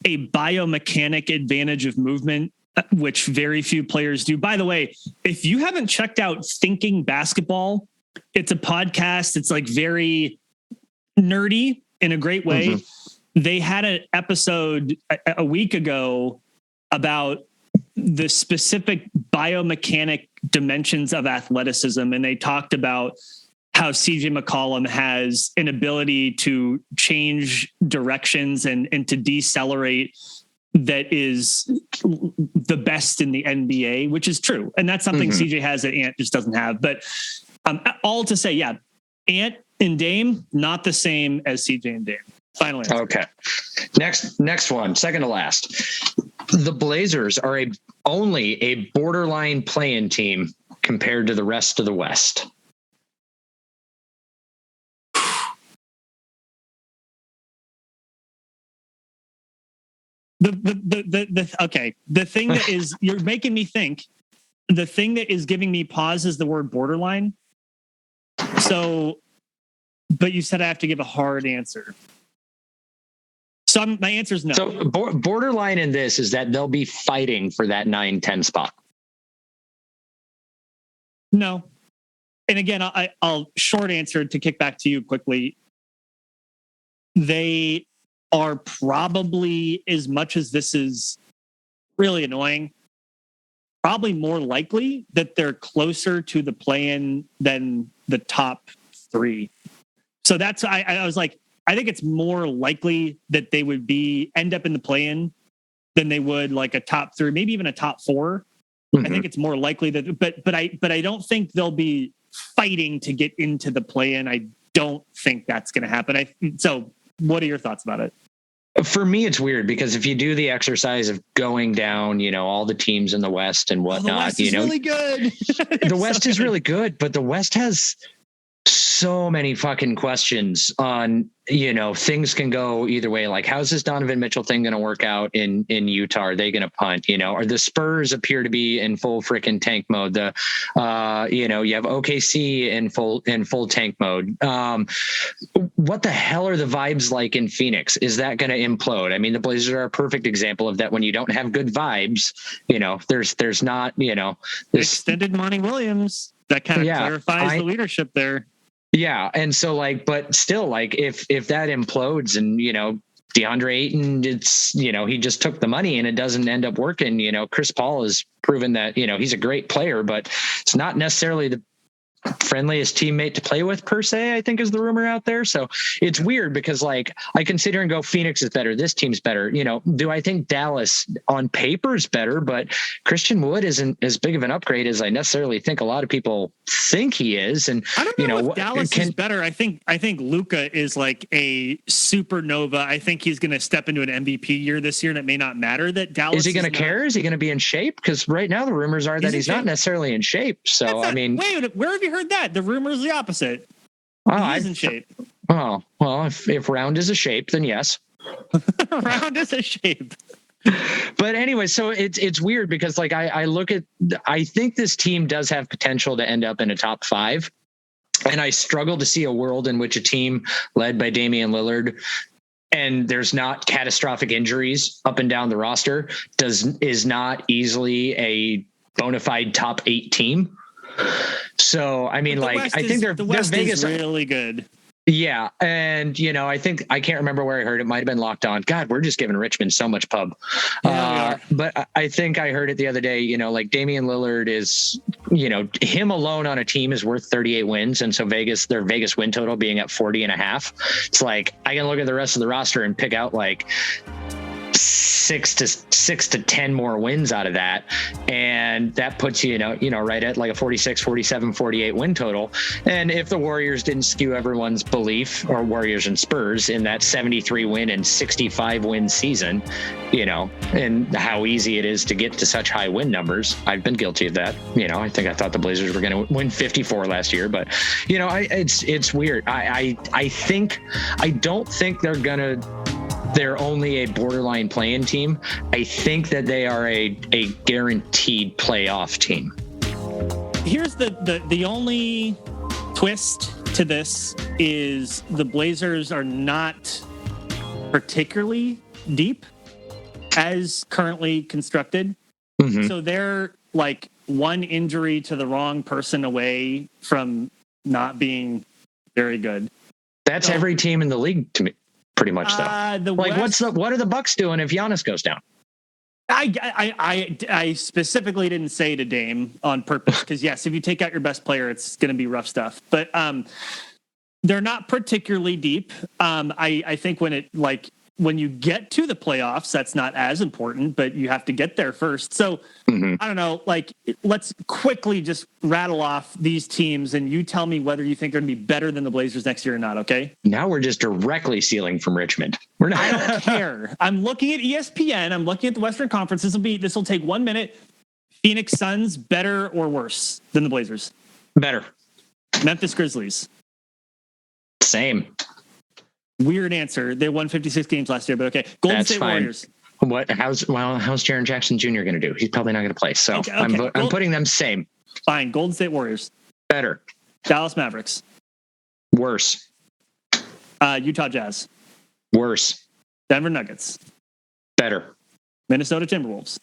biomechanic advantage of movement, which very few players do. By the way, if you haven't checked out Thinking Basketball, it's a podcast. It's like very nerdy in a great way. They had an episode a week ago about the specific biomechanic dimensions of athleticism. And they talked about how CJ McCollum has an ability to change directions and to decelerate that is the best in the NBA, which is true. And that's something CJ has that Ant just doesn't have. But all to say, Ant and Dame, not the same as CJ and Dame. Final answer. Okay. Next one, second to last. The Blazers are only a borderline play-in team compared to the rest of the West. The thing that is, you're making me think, the thing that is giving me pause is the word borderline. So, but you said I have to give a hard answer. So my answer is no. So borderline in this is that they'll be fighting for that 9-10 spot. No. And again, I'll short answer to kick back to you quickly. They are probably, as much as this is really annoying, probably more likely that they're closer to the play-in than the top 3. So that's, I was like, I think it's more likely that they would end up in the play-in than they would like a top 3, maybe even a top 4. I think it's more likely that, but I don't think they'll be fighting to get into the play-in. I don't think that's going to happen. So what are your thoughts about it? For me, it's weird because if you do the exercise of going down, all the teams in the West and whatnot, the West is really good. The West is really good, but the West has so many fucking questions on, things can go either way. Like, how's this Donovan Mitchell thing going to work out in Utah? Are they going to punt? Or the Spurs appear to be in full freaking tank mode. You have OKC in full tank mode. What the hell are the vibes like in Phoenix? Is that going to implode? I mean, the Blazers are a perfect example of that. When you don't have good vibes, there's not, this extended Monty Williams. That kind of clarifies the leadership there. Yeah. And so but still if that implodes and, DeAndre Ayton, it's, he just took the money and it doesn't end up working. Chris Paul has proven that, he's a great player, but it's not necessarily the friendliest teammate to play with per se, I think is the rumor out there. So it's weird because I consider and go, Phoenix is better. This team's better. Do I think Dallas on paper is better, but Christian Wood isn't as big of an upgrade as I necessarily think a lot of people think he is. And I don't know if Dallas is better. I think Luka is like a supernova. I think he's going to step into an MVP year this year, and it may not matter that Dallas is he going to care? Is he going to be in shape? Because right now the rumors are that he's not necessarily in shape. So wait, where have you heard that? The rumor is the opposite. He's in shape. Oh, well, if round is a shape, then yes. Round is a shape. But anyway, so it's weird because I think this team does have potential to end up in a top 5. And I struggle to see a world in which a team led by Damian Lillard, and there's not catastrophic injuries up and down the roster, is not easily a bona fide top 8 team. So, I mean, I think they're Vegas is really good. Yeah. And, I think I can't remember where I heard it. Might've been Locked On. God, we're just giving Richmond so much pub. Yeah, but I think I heard it the other day, Damian Lillard is, him alone on a team is worth 38 wins. And so their Vegas win total being at 40.5. It's I can look at the rest of the roster and pick out 6 to 10 more wins out of that, and that puts you right at a 46, 47, 48 win total. And if the Warriors didn't skew everyone's belief, or Warriors and Spurs, in that 73 win and 65 win season, and how easy it is to get to such high win numbers, I've been guilty of that. I thought the Blazers were going to win 54 last year, but it's weird. I don't think they're only a borderline play-in team. I think that they are a guaranteed playoff team. Here's the only twist to this is the Blazers are not particularly deep as currently constructed. Mm-hmm. So they're one injury to the wrong person away from not being very good. That's every team in the league to me. Pretty much, though. What are the Bucks doing if Giannis goes down? I specifically didn't say to Dame on purpose because yes, if you take out your best player, it's going to be rough stuff. But they're not particularly deep. I think when you get to the playoffs, that's not as important, but you have to get there first. So I don't know, let's quickly just rattle off these teams and you tell me whether you think they're going to be better than the Blazers next year or not. Okay. Now we're just directly stealing from Richmond. We're not. I don't care. I'm looking at ESPN. I'm looking at the Western Conference. This will take 1 minute. Phoenix Suns better or worse than the Blazers? Better. Memphis Grizzlies. Same. Weird answer. They won 56 games last year, but okay. Golden State Warriors. How's Jaren Jackson Jr. going to do? He's probably not going to play. So okay. I'm putting them same. Fine. Golden State Warriors. Better. Dallas Mavericks. Worse. Utah Jazz. Worse. Denver Nuggets. Better. Minnesota Timberwolves.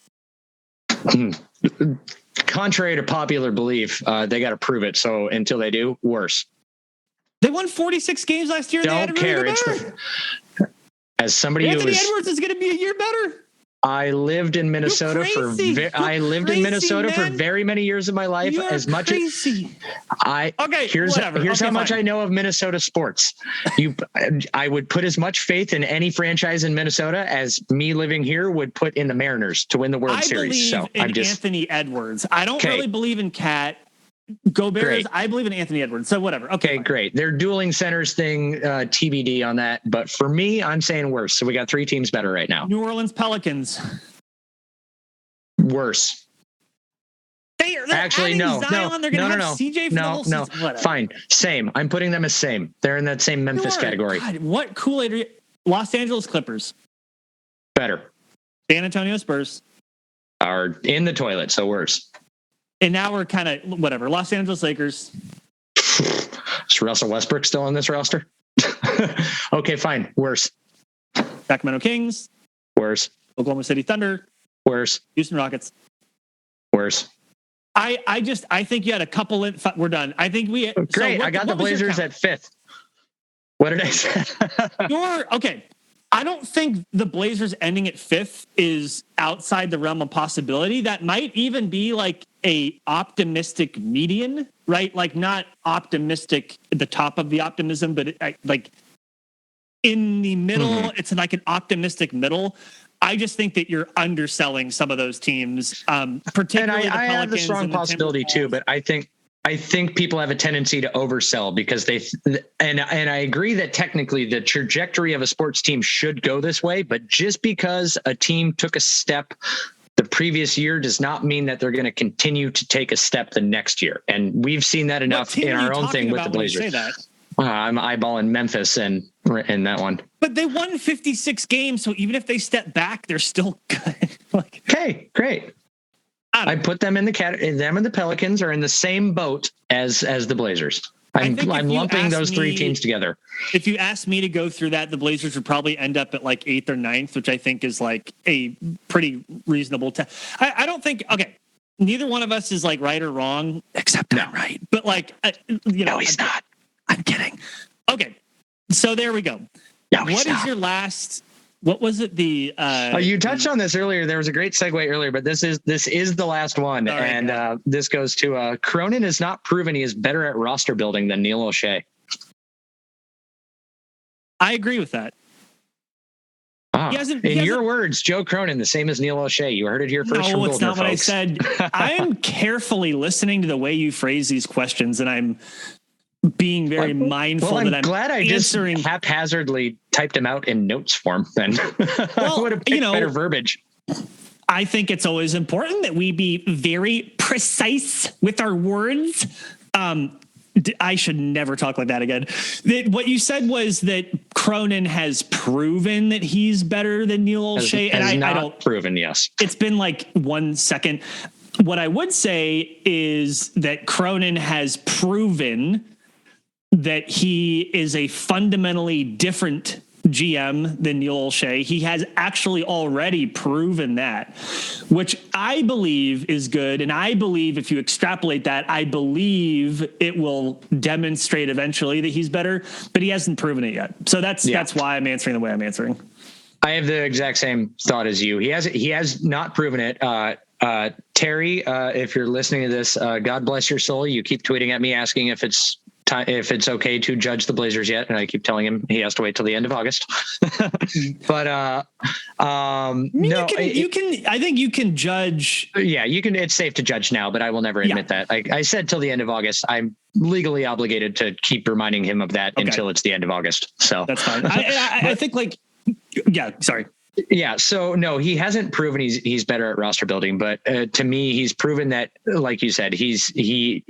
contrary to popular belief, they got to prove it. So until they do, worse. They won 46 games last year. Don't care. As somebody Anthony who Edwards is going to be a year better. I lived in Minnesota for very many years of my life. Here's how much I know of Minnesota sports. I would put as much faith in any franchise in Minnesota as me living here would put in the Mariners to win the World Series. So Anthony Edwards. I don't really believe in Cat. Go Bears. Great. I believe in Anthony Edwards. So whatever. Okay, great. They're dueling centers thing, TBD on that. But for me, I'm saying worse. So we got 3 teams better right now. New Orleans Pelicans. Worse. They're actually no. Zion. They're going to have CJ for no. Fine. Same. I'm putting them as same. They're in that same Memphis category. God, what Kool-Aid are you? Los Angeles Clippers. Better. San Antonio Spurs. Are in the toilet, so worse. And now we're kind of whatever. Los Angeles Lakers. Is Russell Westbrook still on this roster? Okay, fine. Worse. Sacramento Kings. Worse. Oklahoma City Thunder. Worse. Houston Rockets. Worse. I think you had a couple. We're done. I think we. Great. I got the Blazers at 5th. What did I say? Okay. I don't think the Blazers ending at 5th is outside the realm of possibility. That might even be like a optimistic median, right? Like not optimistic at the top of the optimism, but like in the middle, It's like an optimistic middle. I just think that you're underselling some of those teams, particularly and I have the strong possibility too, but I think people have a tendency to oversell because and I agree that technically the trajectory of a sports team should go this way, but just because a team took a step the previous year does not mean that they're going to continue to take a step the next year. And we've seen that enough in our own thing with the Blazers. I'm eyeballing Memphis and in that one. But they won 56 games, so even if they step back, they're still good. Okay, great. I put them in the category. Them and the Pelicans are in the same boat as the Blazers. I'm lumping those 3 teams together. If you ask me to go through that, the Blazers would probably end up at like 8th or 9th, which I think is like a pretty reasonable. I don't think. Okay, neither one of us is like right or wrong, except I'm right. But like, no, he's not. I'm kidding. Okay, so there we go. No, what is your last? What was it? You touched on this earlier. There was a great segue earlier, but this is the last one, right, and this goes to Cronin has not proven he is better at roster building than Neil Olshey. I agree with that. In your words, Joe Cronin, the same as Neil Olshey. You heard it here first. No, it's not what I said. I am carefully listening to the way you phrase these questions, and I'm being very mindful that I'm glad I answering. Just haphazardly typed them out in notes form. Then I would have picked better verbiage. I think it's always important that we be very precise with our words. I should never talk like that again. What you said was that Cronin has proven that he's better than Neil Olshey, and I don't proven. Yes, it's been like 1 second. What I would say is that Cronin has proven that he is a fundamentally different GM than Neil Olshey. He has actually already proven that, which I believe is good. And I believe if you extrapolate that, I believe it will demonstrate eventually that he's better, but he hasn't proven it yet. So that's why I'm answering the way I'm answering. I have the exact same thought as you. He has not proven it. Terry, if you're listening to this, God bless your soul. You keep tweeting at me asking if it's okay to judge the Blazers yet, and I keep telling him he has to wait till the end of August. But I think you can judge. Yeah, you can. It's safe to judge now, but I will never admit that. I said till the end of August. I'm legally obligated to keep reminding him of that until it's the end of August. So that's fine. I think sorry. Yeah. So no, he hasn't proven he's better at roster building, but to me, he's proven that, like you said, he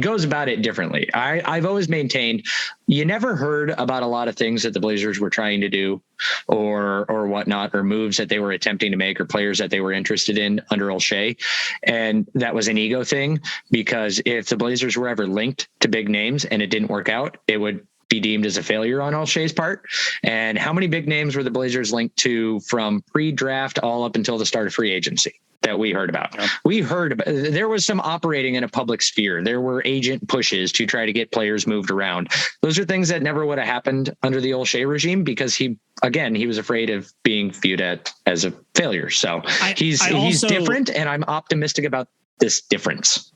goes about it differently. I've always maintained you never heard about a lot of things that the Blazers were trying to do or whatnot, or moves that they were attempting to make or players that they were interested in under Olshey. And that was an ego thing, because if the Blazers were ever linked to big names and it didn't work out, it would be deemed as a failure on Olshey's part. And how many big names were the Blazers linked to from pre-draft all up until the start of free agency? that we heard about. Yeah. We heard about, there was some operating in a public sphere. There were agent pushes to try to get players moved around. Those are things that never would have happened under the Olshey regime because he was afraid of being viewed as a failure. So he's different, and I'm optimistic about this difference.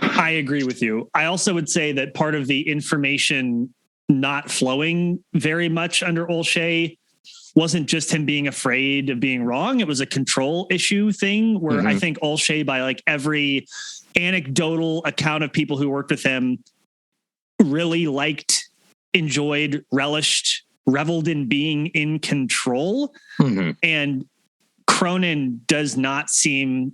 I agree with you. I also would say that part of the information not flowing very much under Olshey wasn't just him being afraid of being wrong. It was a control issue thing where I think Olshey, by like every anecdotal account of people who worked with him, really liked, enjoyed, relished, reveled in being in control. And Cronin does not seem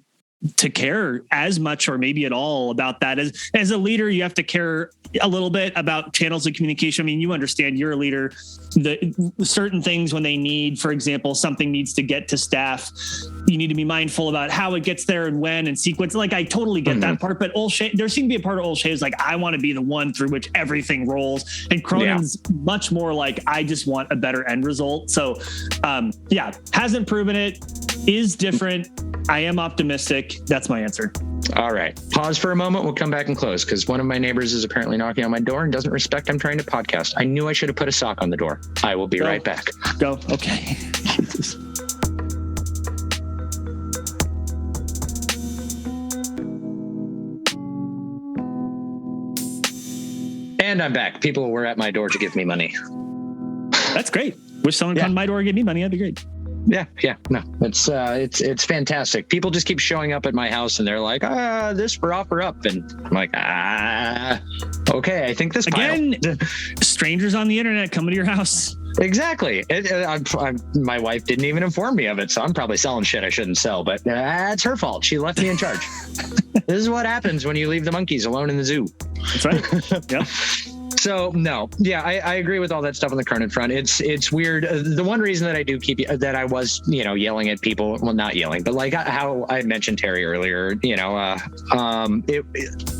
to care as much or maybe at all about that. As a leader, you have to care a little bit about channels of communication. I mean, you understand, you're a leader, the certain things when they need, for example, something needs to get to staff, you need to be mindful about how it gets there and when and sequence. Like, I totally get that part, but Olshey, there seemed to be a part of Olshey is like, I want to be the one through which everything rolls. And Cronin's much more like, I just want a better end result. So hasn't proven it, is different. I am optimistic. That's my answer. All right. Pause for a moment. We'll come back and close because one of my neighbors is apparently knocking on my door and doesn't respect I'm trying to podcast. I knew I should have put a sock on the door. I will be right back. Go. Okay. And I'm back. People were at my door to give me money. That's great. Wish someone come to my door and give me money. That'd be great. Yeah. No, it's fantastic. People just keep showing up at my house and they're like, this for offer up. And I'm like, okay, I think this again, strangers on the internet coming to your house. Exactly. My wife didn't even inform me of it. So I'm probably selling shit I shouldn't sell, but that's her fault. She left me in charge. This is what happens when you leave the monkeys alone in the zoo. That's right. Yeah. So no, I agree with all that stuff on the Cronin front. It's weird. The one reason that I do keep that I was yelling at people, well, not yelling, but like how I mentioned Terry earlier,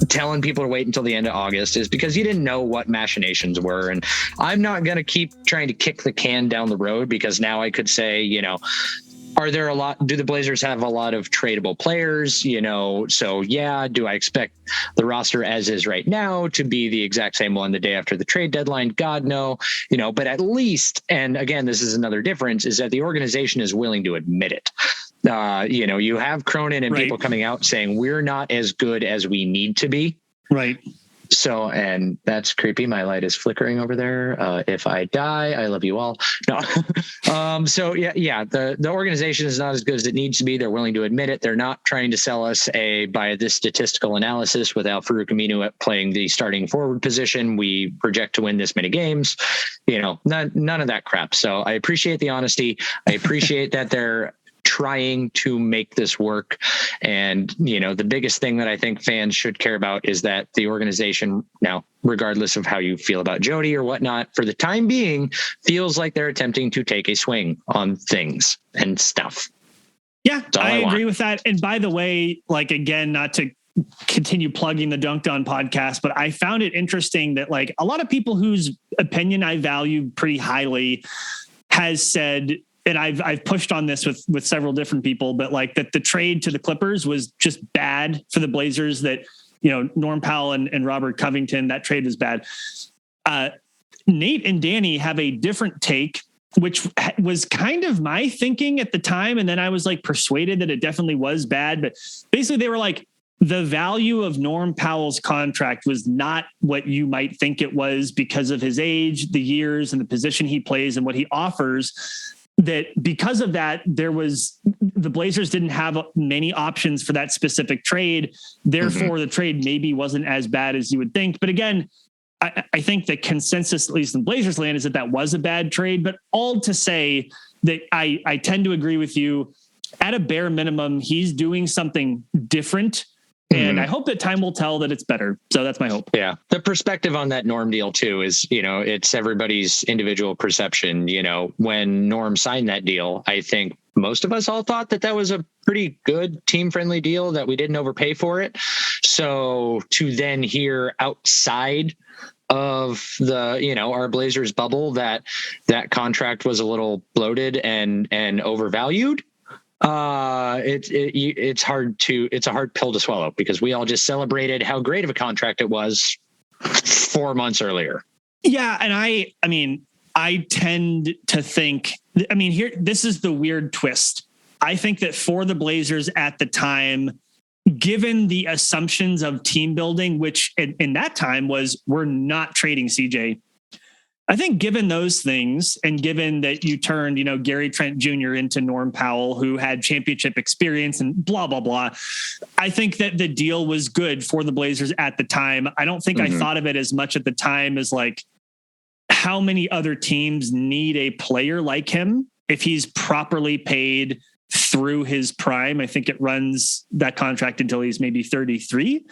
telling people to wait until the end of August is because you didn't know what machinations were, and I'm not gonna keep trying to kick the can down the road because now I could say, do the Blazers have a lot of tradable players? So do I expect the roster as is right now to be the exact same one the day after the trade deadline? God, no, but at least, and again, this is another difference, is that the organization is willing to admit it. You have Cronin and people coming out saying we're not as good as we need to be. Right. So, and that's creepy. My light is flickering over there. If I die, I love you all. No. The organization is not as good as it needs to be. They're willing to admit it. They're not trying to sell us by this statistical analysis with Al-Farouq Aminu playing the starting forward position. We project to win this many games, none of that crap. So I appreciate the honesty. I appreciate that they're trying to make this work. And, the biggest thing that I think fans should care about is that the organization now, regardless of how you feel about Jody or whatnot, for the time being, feels like they're attempting to take a swing on things and stuff. Yeah, I agree with that. And by the way, like, again, not to continue plugging the Dunked On podcast, but I found it interesting that like a lot of people whose opinion I value pretty highly has said, and I've pushed on this with several different people, but like that the trade to the Clippers was just bad for the Blazers, that, Norm Powell and Robert Covington, that trade was bad. Nate and Danny have a different take, which was kind of my thinking at the time. And then I was like persuaded that it definitely was bad, but basically they were like, the value of Norm Powell's contract was not what you might think it was because of his age, the years, and the position he plays and what he offers. That because of that, the Blazers didn't have many options for that specific trade. Therefore, the trade maybe wasn't as bad as you would think. But again, I think the consensus, at least in Blazers land, is that was a bad trade. But all to say that I tend to agree with you. At a bare minimum, he's doing something different. And I hope that time will tell that it's better. So that's my hope. Yeah. The perspective on that Norm deal too is, it's everybody's individual perception. When Norm signed that deal, I think most of us all thought that was a pretty good team friendly deal, that we didn't overpay for it. So to then hear outside of the, our Blazers bubble, that contract was a little bloated and overvalued. It's a hard pill to swallow because we all just celebrated how great of a contract it was 4 months earlier. Yeah. And I tend to think, this is the weird twist. I think that for the Blazers at the time, given the assumptions of team building, which in that time was, we're not trading CJ. I think given those things, and given that you turned, Gary Trent Jr. into Norm Powell, who had championship experience and blah, blah, blah. I think that the deal was good for the Blazers at the time. I don't think I thought of it as much at the time as like, how many other teams need a player like him if he's properly paid through his prime. I think it runs that contract until he's maybe 33.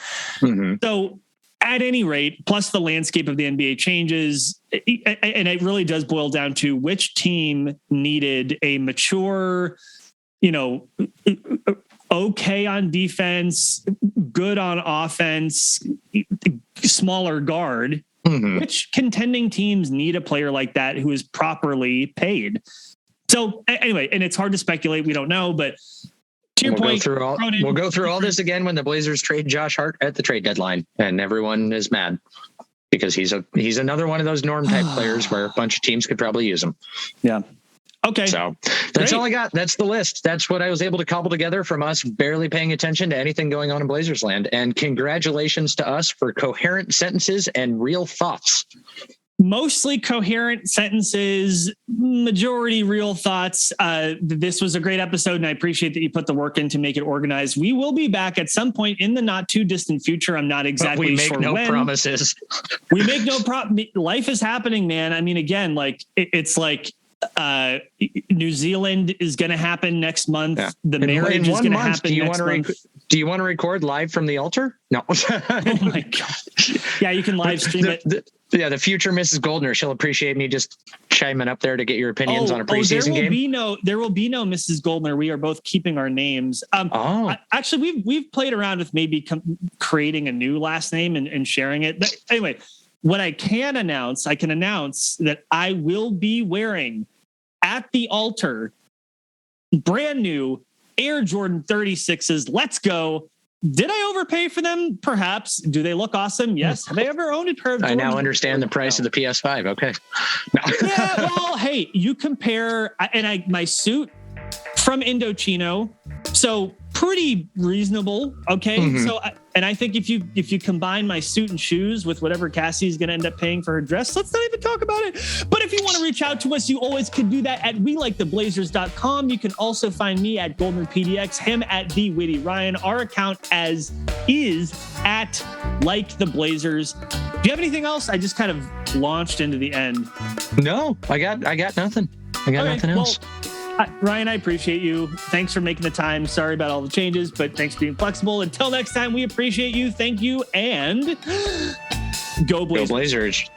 So at any rate, plus the landscape of the NBA changes, and it really does boil down to which team needed a mature, okay on defense, good on offense, smaller guard. Which contending teams need a player like that who is properly paid? So anyway, and it's hard to speculate. We don't know, but to your point, we'll go through all this again when the Blazers trade Josh Hart at the trade deadline, and everyone is mad because he's another one of those Norm type players where a bunch of teams could probably use him. Yeah. Okay. So that's all I got. That's the list. That's what I was able to cobble together from us barely paying attention to anything going on in Blazers land. And congratulations to us for coherent sentences and real thoughts. Mostly coherent sentences, majority real thoughts. This was a great episode, and I appreciate that you put the work in to make it organized. We will be back at some point in the not too distant future. I'm not exactly sure when. We make no promises. We make no life is happening, man. Again, like it's like New Zealand is going to happen next month. Yeah. The marriage is going to happen next month. Do you want to record live from the altar? No. Oh my God. Yeah, you can live stream it. The future Mrs. Goldner, she'll appreciate me just chiming up there to get your opinions on a preseason game. There will be no Mrs. Goldner. We are both keeping our names. Actually, we've played around with maybe creating a new last name and sharing it. But anyway, what I can announce that I will be wearing at the altar brand new Air Jordan 36s. Let's go. Did I overpay for them? Perhaps. Do they look awesome? Yes. Have I ever owned a pair of Jordans? I now understand the price of the PS5. Okay. No. Yeah. Well, hey, you compare, my suit from Indochino, so pretty reasonable. Okay. So, I think if you combine my suit and shoes with whatever Cassie's going to end up paying for her dress, let's not even talk about it. But if you want to reach out to us, you always can do that at WeLikeTheBlazers.com. You can also find me at GoldnerPDX, him at The Witty Ryan. Our account is at Like the Blazers. Do you have anything else? I just kind of launched into the end. No, I got nothing. I got nothing else. Ryan, I appreciate you. Thanks for making the time. Sorry about all the changes, but thanks for being flexible. Until next time, we appreciate you. Thank you, and go Blazers. Go Blazers.